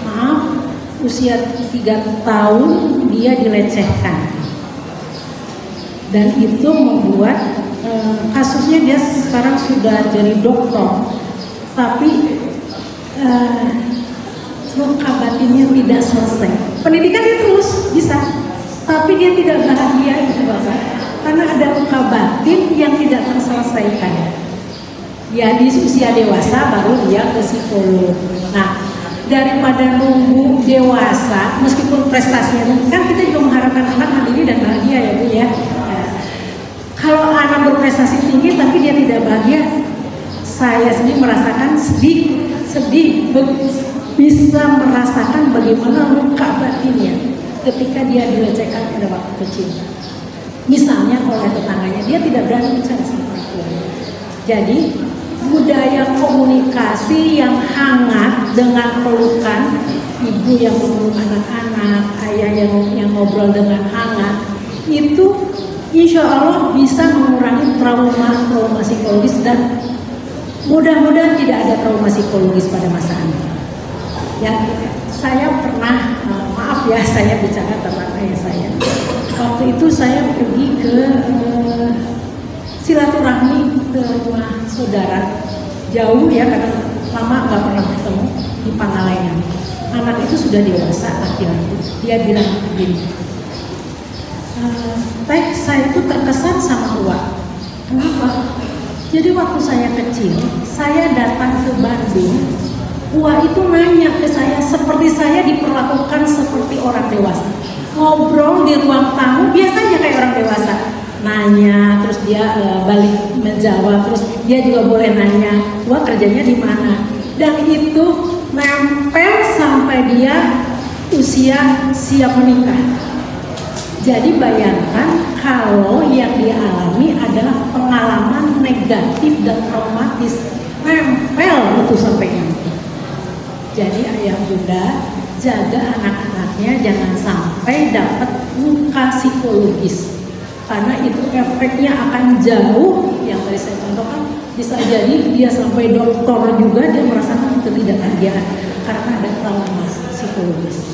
maaf, usia 3 tahun dia dilecehkan. Dan itu membuat kasusnya dia sekarang sudah jadi dokter, tapi luka batinnya tidak selesai. Pendidikannya terus bisa, tapi dia tidak bahagia itu Bapak, karena ada luka batin yang tidak terselesaikan. Ya di usia dewasa baru dia ke psikolog. Nah, daripada nunggu dewasa, meskipun prestasinya kan kita juga mengharapkan anak mandiri dan bahagia ya Bu ya. Kalau anak berprestasi tinggi tapi dia tidak bahagia, saya sendiri merasakan sedih, bisa merasakan bagaimana luka batinnya ketika dia dilecehkan pada waktu kecil. Misalnya oleh tetangganya, dia tidak berani bicara sama orang tua. Jadi budaya komunikasi yang hangat dengan pelukan, ibu yang memeluk anak-anak, ayah yang ngobrol dengan hangat, itu insya Allah bisa mengurangi trauma psikologis, dan mudah-mudahan tidak ada trauma psikologis pada masa ini. Ya, saya pernah, maaf ya saya bicara tentang ayah saya. Waktu itu saya pergi ke silaturahmi ke rumah saudara, jauh ya karena lama nggak pernah ketemu, di Pangalengan. Anak itu sudah dewasa, laki-laki. Dia bilang begini, Teh, saya itu terkesan sama Uwa. Kenapa? Jadi waktu saya kecil, saya datang ke Bandung, Uwa itu nanya ke saya seperti saya diperlakukan seperti orang dewasa. Ngobrol di ruang tamu biasanya kayak orang dewasa. Nanya, terus dia balik menjawab, terus dia juga boleh nanya, Uwa kerjanya di mana? Dan itu nempel sampai dia usia siap menikah. Jadi bayangkan kalau yang dia alami adalah pengalaman negatif dan traumatis, nempel itu sampai nanti. Jadi ayah bunda jaga anak-anaknya jangan sampai dapat luka psikologis, karena itu efeknya akan jauh. Yang tadi saya contohkan, bisa jadi dia sampai dokter juga dia merasakan ketidakbahagiaan karena ada trauma psikologis.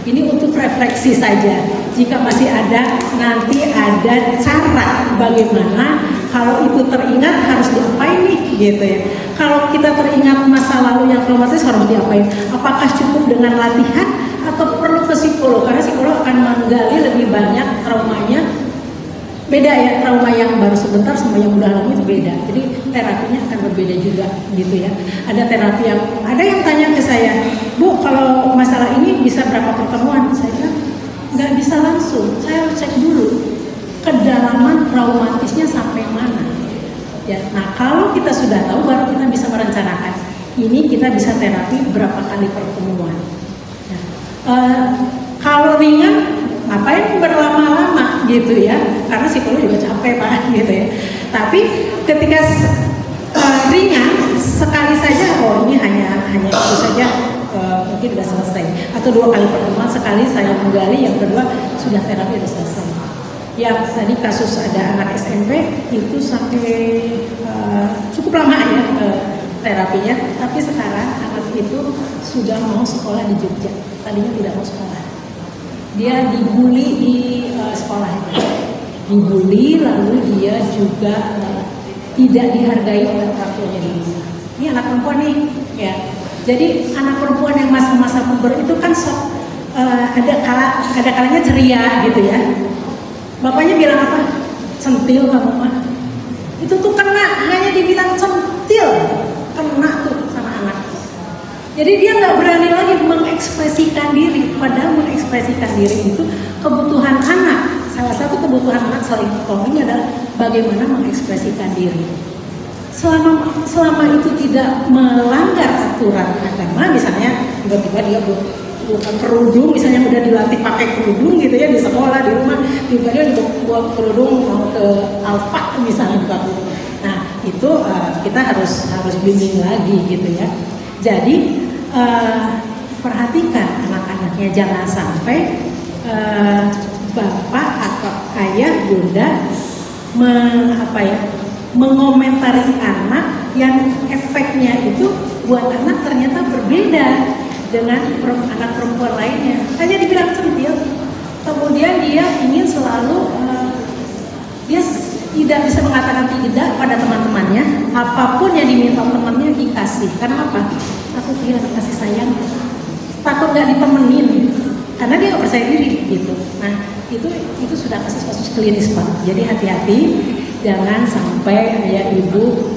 Ini untuk refleksi saja. Jika masih ada, nanti ada cara bagaimana kalau itu teringat harus diapain nih, gitu ya. Kalau kita teringat masa lalu yang traumatis harus diapain? Apakah cukup dengan latihan atau perlu ke psikolog? Karena psikolog akan menggali lebih banyak traumanya. Beda ya, trauma yang baru sebentar sama yang udah lama itu beda. Jadi terapinya akan berbeda juga gitu ya. Ada terapi ada yang tanya ke saya, Bu, kalau masalah ini bisa berapa pertemuan? Saya bilang nggak bisa langsung. Saya harus cek dulu kedalaman traumatisnya sampai mana. Ya, nah kalau kita sudah tahu baru kita bisa merencanakan. Ini kita bisa terapi berapa kali pertemuan. Ya. Kalau ringan ngapain berlama-lama gitu ya, karena psikolog juga capek Pak gitu ya. Tapi ketika ringan sekali saja, oh ini hanya itu saja, mungkin sudah selesai. Atau 2 kali pertemuan, sekali saya menggali, yang kedua sudah terapi sudah selesai. Yang tadi kasus ada anak SMP itu sampai cukup lama ya terapinya, tapi sekarang anak itu sudah mau sekolah di Jogja, tadinya tidak mau sekolah. Dia dibully di sekolah, dibully, lalu dia juga tidak dihargai oleh orang tuanya di rumah. Ini anak perempuan nih, ya. Jadi anak perempuan yang masa-masa puber itu kan ada kalanya ceria gitu ya. Bapaknya bilang apa? Centil kamu mah. Itu tuh kena, hanya dibilang centil, kena tuh sama anak. Jadi dia nggak berani lagi mengekspresikan diri, padahal mengekspresikan diri itu kebutuhan anak. Salah satu kebutuhan anak saling tolong adalah bagaimana mengekspresikan diri. selama itu tidak melanggar aturan agama, misalnya tiba-tiba dia bukan kerudung, misalnya udah dilatih pakai kerudung gitu ya di sekolah, di rumah, tiba-tiba dia buat kerudung mau ke Alfa misalnya buka. Nah itu kita harus bimbing lagi gitu ya. Jadi perhatikan anak-anaknya, jangan sampai bapak atau ayah bunda mengomentari anak yang efeknya itu buat anak ternyata berbeda dengan anak perempuan lainnya. Hanya dibilang centil, kemudian dia ingin selalu dia tidak bisa mengatakan tidak pada teman-temannya, apapun yang diminta temannya dikasih. Karena apa? Aku kehilangan kasih sayang, takut nggak ditemenin, karena dia nggak percaya diri gitu. Nah itu sudah kasus-kasus klinis Pak. Jadi hati-hati, jangan sampai ayah ibu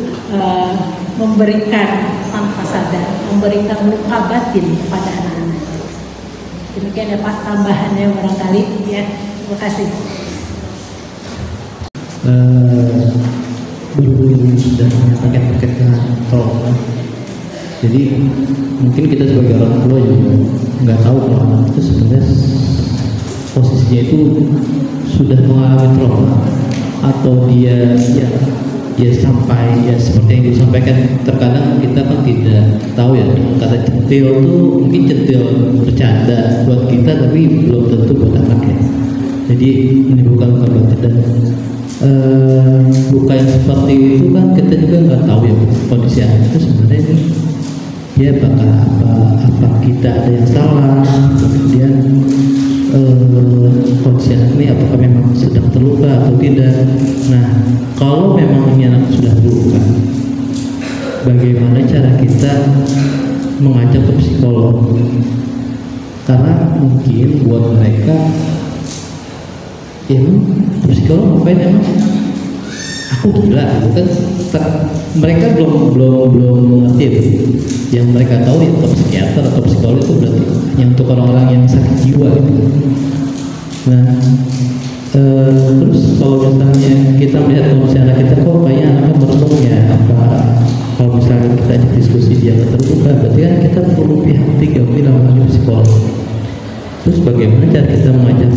memberikan tanpa sadar, memberikan luka batin pada anak-anak. Demikian ya Pak, tambahannya barangkali ya. Terima kasih. Berhubung sudah menyampaikan terkait dengan trauma, jadi mungkin kita sebagai orang tua juga nggak tahu kalau anak itu sebenarnya posisinya itu sudah mengalami trauma atau dia sampai ya seperti yang disampaikan. Terkadang kita kan tidak tahu ya, kata centil itu mungkin centil bercanda buat kita tapi belum tentu buat anak ya. Jadi menimbulkan luka batin dan luka yang seperti itu kan kita juga nggak tahu ya kondisi anak itu sebenarnya ini dia bakal apa kita ada yang salah, kemudian kondisi anak ini apakah memang sedang terluka atau tidak. Nah kalau memang ini anak sudah terluka, bagaimana cara kita mengajak ke psikolog? Karena mungkin buat mereka psikolog ngapain emang? Aku gila, kan mereka belum mengerti. Yang mereka tahu ya psikiater atau psikolog itu berarti yang untuk orang-orang yang sakit jiwa gitu. Nah terus kalau misalnya kita melihat kondisi anak kita kok kayaknya anaknya merenung ya, apa kalau misalnya kita ajak diskusi dia terbuka, berarti kan kita perlu pihak ketiga, bilang lagi psikolog. Terus bagaimana cara kita mengajak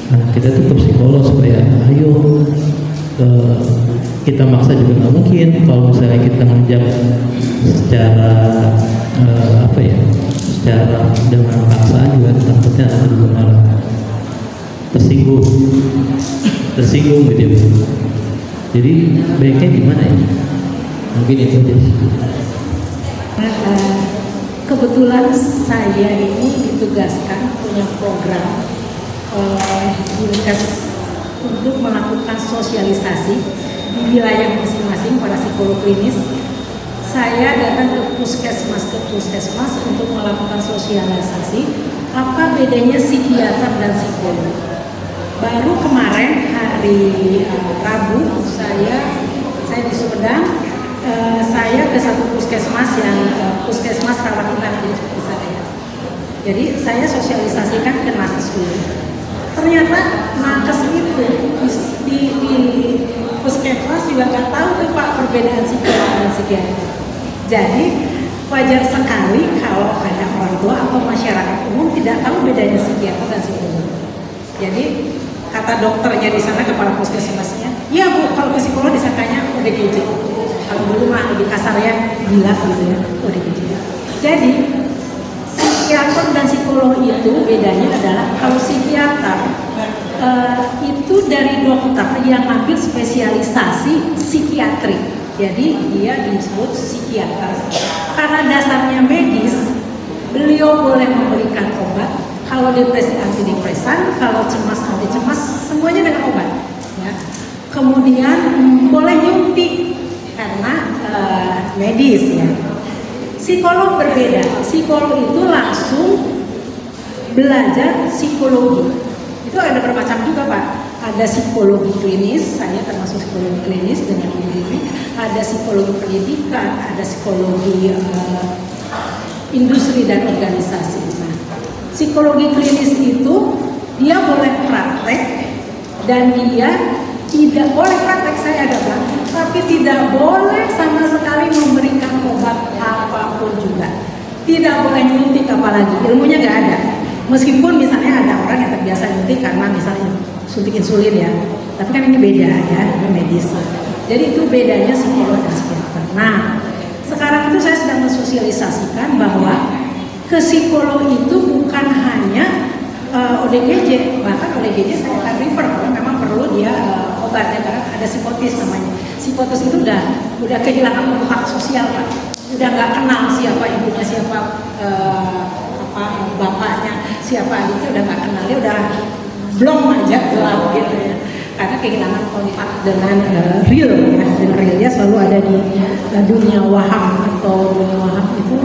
anak kita tuh ke psikolog supaya ayo kita maksa juga nggak mungkin. Kalau misalnya kita ngajak secara secara dengan paksaan juga takutnya ada juga malah tersinggung gitu ya. Jadi baiknya gimana ya? Mungkin itu aja. Kebetulan saya ini ditugaskan punya program Dinkes untuk melakukan sosialisasi di wilayah masing-masing pada psikolog klinis. Saya datang ke puskesmas untuk melakukan sosialisasi apa bedanya psikiater dan psikolog. Baru kemarin hari Rabu saya di Sumedang, saya ke satu puskesmas yang puskesmas rawat inap di saya. Jadi saya sosialisasikan ke nakes dulu. Ternyata nakes itu di puskesmas juga nggak tahu tuh Pak perbedaan psikolog dan psikiater. Jadi wajar sekali kalau ada orang tua atau masyarakat umum tidak tahu bedanya psikiater dan psikolog. Jadi kata dokternya di sana, kepala puskesmasnya, ya Bu, kalau ke psikolog disangkanya ODGJ. Kalau dulu mah lebih kasar ya, gila gitu ya, ODGJ. Jadi psikiater dan psikolog itu bedanya adalah kalau psikiater itu dari dokter yang ambil spesialisasi psikiatri. Jadi dia disebut psikiater. Karena dasarnya medis, beliau boleh memberikan obat. Kalau depresi antidepresan, kalau cemas anticemas, semuanya dengan obat. Ya. Kemudian boleh nyuntik karena medis ya. Psikolog berbeda. Psikolog itu langsung belajar psikologi. Itu ada bermacam juga Pak. Ada psikologi klinis, saya termasuk psikologi klinis dengan ini. Ada psikologi pendidikan, ada psikologi industri dan organisasi. Nah, psikologi klinis itu dia boleh praktek dan dia tidak boleh praktek, saya ada bilang, tapi tidak boleh tidak boleh nyuntik, apalagi ilmunya nggak ada. Meskipun misalnya ada orang yang terbiasa nyuntik karena misalnya suntik insulin ya, tapi kan ini beda ya, ini medis. Jadi itu bedanya psikolog dan psikiater. Nah, sekarang itu saya sedang mensosialisasikan bahwa ke psikolog itu bukan hanya ODGJ, bahkan ODGJ saya akan refer kalau memang perlu dia obatnya, karena ada psikotis namanya. Psikotis itu udah kehilangan kontak sosial, Pak. Udah nggak kenal siapa ibunya, siapa bapaknya, siapa adiknya, udah nggak kenal, dia udah blong aja gelap gitu ya. Karena kehilangan kontak dengan real ya, dengan realnya selalu ada di dunia waham, atau dunia waham itu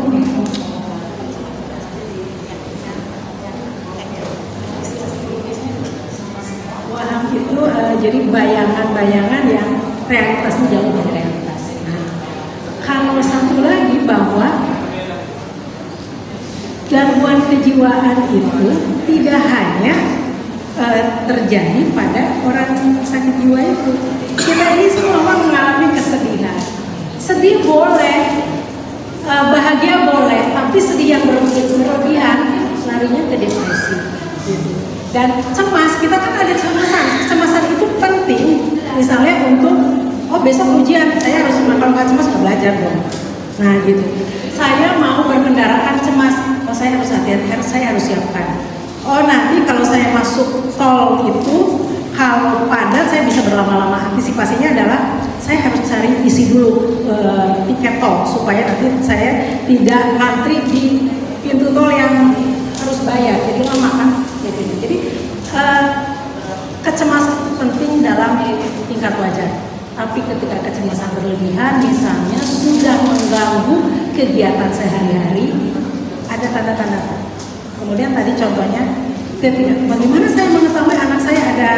jadi bayangan-bayangan yang realitasnya jauh dari realitas. Nah, kalau satu lagi bahwa gangguan kejiwaan itu tidak hanya terjadi pada orang sakit jiwa itu. Kita ini semua mengalami kesedihan. Sedih boleh, bahagia boleh, tapi sedih yang berlebihan larinya ke depresi. Dan cemas, kita kan ada kecemasan. Kecemasan itu penting, misalnya untuk besok ujian, saya harus, kalau nggak cemas nggak belajar dong. Nah gitu. Saya mau berkendaraan cemas, saya harus hati-hati, saya harus siapkan. Nanti kalau saya masuk tol itu, kalau padat saya bisa berlama-lama. Antisipasinya adalah saya harus cari isi dulu tiket tol supaya nanti saya tidak ngantri di pintu tol yang harus bayar, jadi lama kan. Jadi kecemasan itu penting dalam tingkat wajar. Tapi ketika kecemasan berlebihan, misalnya sudah mengganggu kegiatan sehari-hari, ada tanda-tanda. Kemudian tadi contohnya, bagaimana saya mengetahui anak saya ada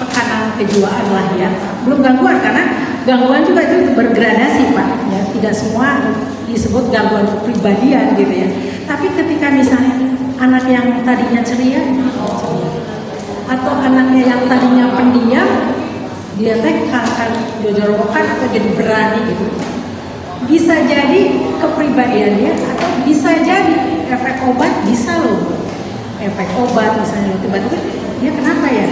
tekanan kejiwaan lah ya. Belum gangguan, karena gangguan juga itu bergradasi Pak. Ya, tidak semua disebut gangguan kepribadian gitu ya. Tapi ketika misalnya anak yang tadinya ceria, atau anaknya yang tadinya pendiam, dia akan jojorokan atau jadi berani gitu. Bisa jadi kepribadiannya, atau bisa jadi efek obat, bisa loh. Efek obat misalnya tiba-tiba dia kenapa ya?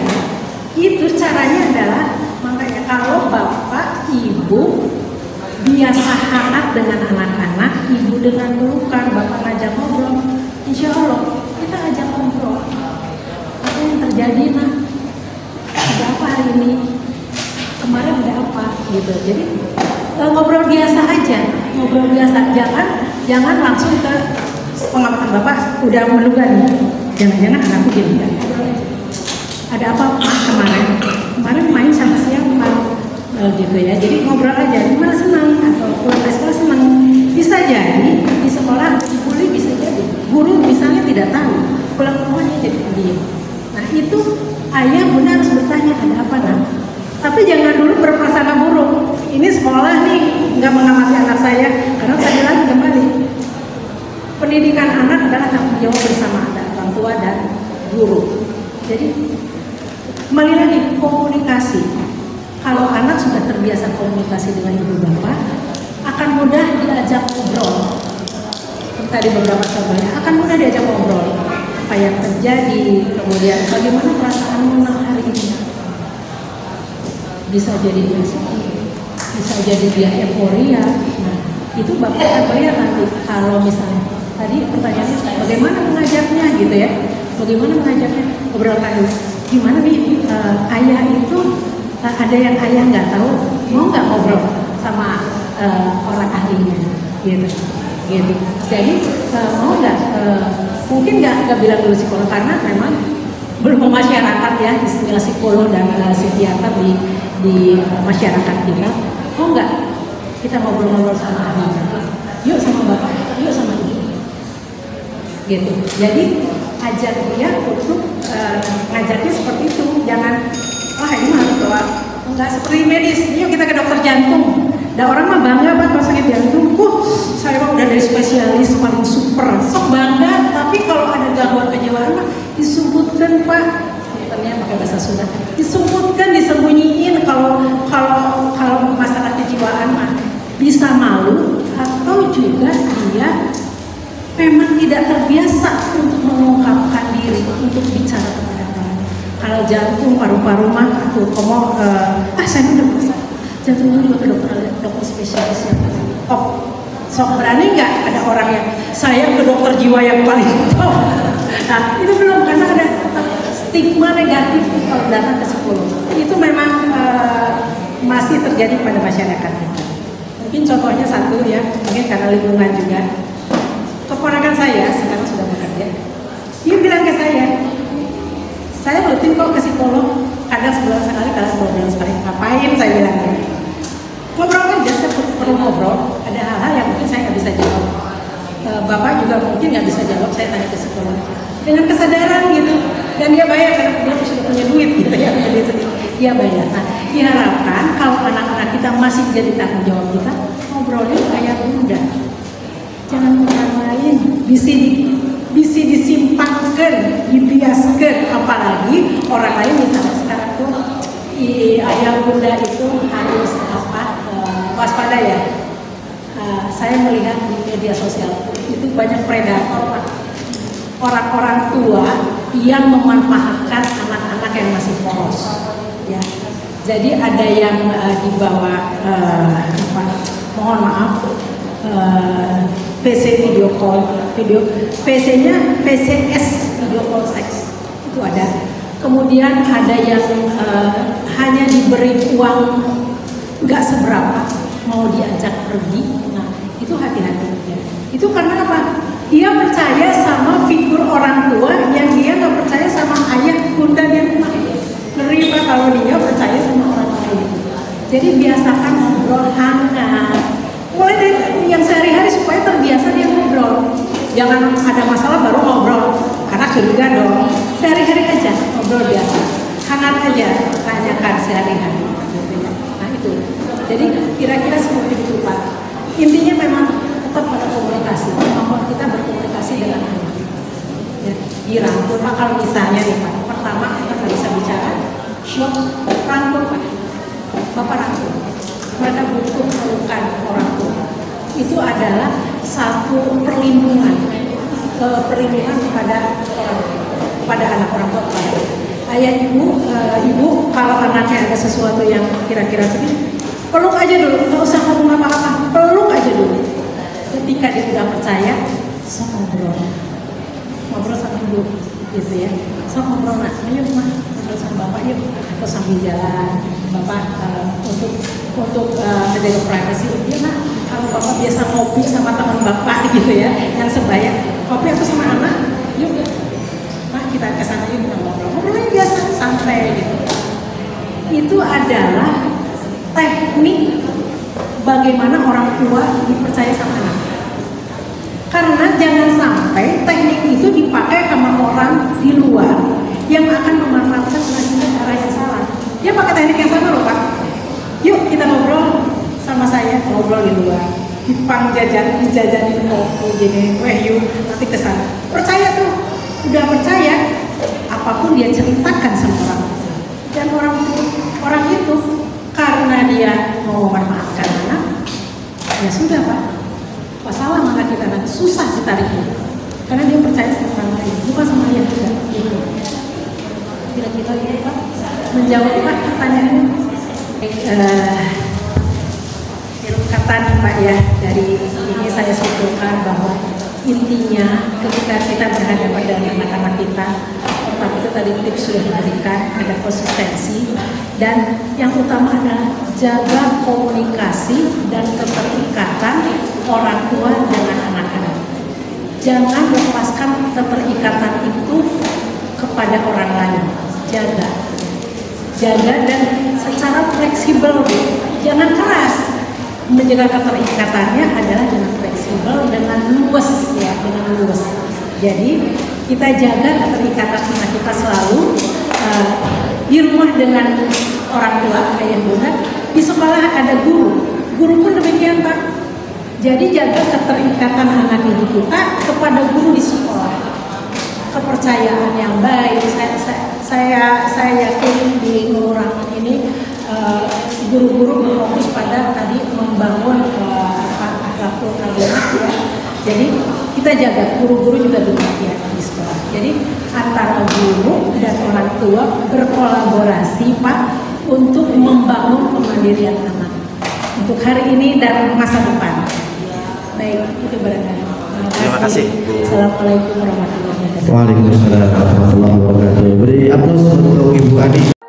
Itu caranya adalah, makanya kalau bapak ibu biasa hangat dengan anak-anak, ibu dengan pelukan, bapak ngajak ngobrol, insya Allah kita ajak ngobrol. Apa yang terjadi nak? Ada apa hari ini? Kemarin ada apa? Gitu. Jadi ngobrol biasa aja, ngobrol biasa. Jangan langsung ke pengamatan bapak udah menduga nih. Jangan-jangan anakku gini kan? Ada apa kemarin? Kemarin main sama siapa? Gitu ya. Jadi ngobrol aja. Gimana senang? Atau pulang dari sekolah senang? Bisa jadi di sekolah dibully, bisa jadi guru misalnya tidak tahu, pulang ke rumahnya jadi pendiam. Nah itu ayah bunda harus bertanya, ada apa nak? Tapi jangan dulu berprasangka buruk. Ini sekolah nih nggak mengamati anak saya, karena tadi lagi kembali pendidikan anak adalah tanggung jawab bersama orang tua dan guru. Jadi kembali lagi komunikasi. Kalau anak sudah terbiasa komunikasi dengan ibu bapak, akan mudah diajak ngobrol. Tadi beberapa contohnya akan mudah diajak ngobrol. Apa yang terjadi, kemudian bagaimana perasaanmu hari ini? Bisa jadi dia sedih, bisa jadi dia euforia. Nah, itu bapak akan bayar nanti. Kalau misalnya tadi pertanyaannya bagaimana mengajarnya gitu ya? Bagaimana mengajarnya? Ngobrol dulu. Gimana nih ayah itu ada yang ayah nggak tahu, mau nggak ngobrol sama orang ahlinya gitu. Jadi mau nggak mungkin nggak bilang dulu psikolog, karena memang belum masyarakat ya istilah psikolog dan psikiater di masyarakat kita. Mau nggak kita ngobrol-ngobrol sama ahlinya? Yuk sama bapak, yuk sama ibu. Gitu. Jadi ajak dia untuk ngajaknya seperti itu. Jangan ini mah doa nggak seperti medis. Yuk kita ke dokter jantung. Dan orang mah bangga banget pas sakit jantung. Saya mah udah dari spesialis paling super, sok bangga. Tapi kalau ada gangguan kejiwaan mah disebutkan Pak, ternyata pakai bahasa Sunda, disebutkan, disembunyiin. Kalau masalah kejiwaan mah bisa malu atau juga untuk bicara kepada orang. Kalau jantung, paru-paru mah, aku ngomong, saya udah bisa. Jantungnya juga ke dokter spesialis yang top. Sok berani nggak ada orang yang saya ke dokter jiwa yang paling top. Nah itu belum, karena ada stigma negatif kalau datang ke psikolog. Itu memang masih terjadi pada masyarakat kita. Mungkin contohnya satu ya, mungkin karena lingkungan juga. Keponakan saya sekarang sudah bekerja. Dia bilang ke saya rutin kok ke psikolog, kadang sebulan sekali, kadang sebulan bulan sekali. Ngapain saya bilang ya? Ngobrol aja, saya perlu ngobrol. Ada hal-hal yang mungkin saya nggak bisa jawab. Bapak juga mungkin nggak bisa jawab, saya tanya ke psikolog. Dengan kesadaran gitu, dan dia bayar karena dia sudah punya duit gitu ya, dia bayar. Nah, diharapkan kalau anak-anak kita masih jadi tanggung jawab kita, ngobrolin kayak bunda. Jangan orang lain, bisa disimpangkan, dibiaskan, apalagi orang lain misalnya sekarang tuh ayah bunda itu harus waspada ya. Saya melihat di media sosial itu banyak predator, orang-orang tua yang memanfaatkan anak-anak yang masih polos, ya. Jadi ada yang di bawah mohon maaf. VC video call, VC-nya VCS video call seks itu ada. Kemudian ada yang hanya diberi uang nggak seberapa, mau diajak pergi. Nah itu hati-hati ya. Itu karena apa? Dia percaya sama figur orang tua yang dia nggak percaya sama ayah bunda di rumah. Ngeri Pak kalau dia percaya sama orang lain. Jadi biasakan ngobrol hangat. Mulai dari yang sehari-hari supaya terbiasa dia ngobrol. Jangan ada masalah baru ngobrol, karena curiga dong. Sehari-hari aja ngobrol biasa, hangat aja, tanyakan sehari-hari. Nah itu. Jadi kira-kira seperti itu Pak. Intinya memang tetap pada komunikasi. Kemampuan kita berkomunikasi dengan anak. Ya, dirangkul Pak. Kalau misalnya nih Pak, pertama kita nggak bisa bicara, shock, rangkul Pak. Bapak rangkul. Mereka butuh pelukan orang tua. Itu adalah satu perlindungan kepada orang, kepada anak orang tua. Ayah ibu kalau anaknya ada sesuatu yang kira-kira sedih, peluk aja dulu, nggak usah ngomong apa-apa, peluk aja dulu. Ketika dia sudah percaya, so ngobrol sama ibu, gitu ya. So ngobrol nak, ayo mah ngobrol sama bapak yuk, atau sambil jalan. Bapak untuk menjaga privasi, dia nak kalau bapak biasa ngopi sama teman bapak gitu ya, yang sebaya, kopi atau sama anak, yuk, nah kita kesana yuk ngobrolnya biasa santai gitu. Itu adalah teknik bagaimana orang tua dipercaya sama anak. Karena jangan sampai teknik itu dipakai sama orang di luar yang akan memanfaatkan dengan cara yang salah. Dia pakai teknik yang sama loh Pak. Yuk kita ngobrol sama saya, ngobrol di luar. Dipang dijajanin kopi gini, yuk nanti kesana. Percaya tuh, udah percaya, apapun dia ceritakan sama orang. Dan orang itu karena dia mau memanfaatkan anak, ya sudah Pak. Masalah maka kita nanti susah ditariknya. Karena dia percaya sama orang lain, bukan sama ayah juga. Gitu. Kira-kira ini Pak menjawab Pak pertanyaannya. Kata nih Pak ya, dari ini saya simpulkan bahwa intinya ketika kita berhadapan dengan anak-anak kita, pertama itu tadi tips sudah diberikan, ada konsistensi, dan yang utama adalah jaga komunikasi dan keterikatan orang tua dengan anak-anak. Jangan lepaskan keterikatan itu kepada orang lain. Jaga dan secara fleksibel, jangan keras. Menjaga keterikatannya adalah dengan fleksibel, dengan luas ya, dengan luas. Jadi kita jaga keterikatan kita selalu di rumah dengan orang tua, ayah bunda, di sekolah ada guru pun demikian Pak. Jadi jaga keterikatan anak ibu kita kepada guru di sekolah, kepercayaan yang baik. Saya yakin di kelurahan ini guru-guru berfokus pada tadi membangun akhlakul karimah ya. Jadi kita jaga guru-guru juga demikian di sekolah. Jadi antara guru dan orang tua berkolaborasi Pak untuk membangun kemandirian anak untuk hari ini dan masa depan. Baik, itu barangkali. Terima kasih. Assalamualaikum warahmatullahi wabarakatuh. Waalaikumsalam warahmatullahi wabarakatuh. Beri aplaus untuk Ibu Adi.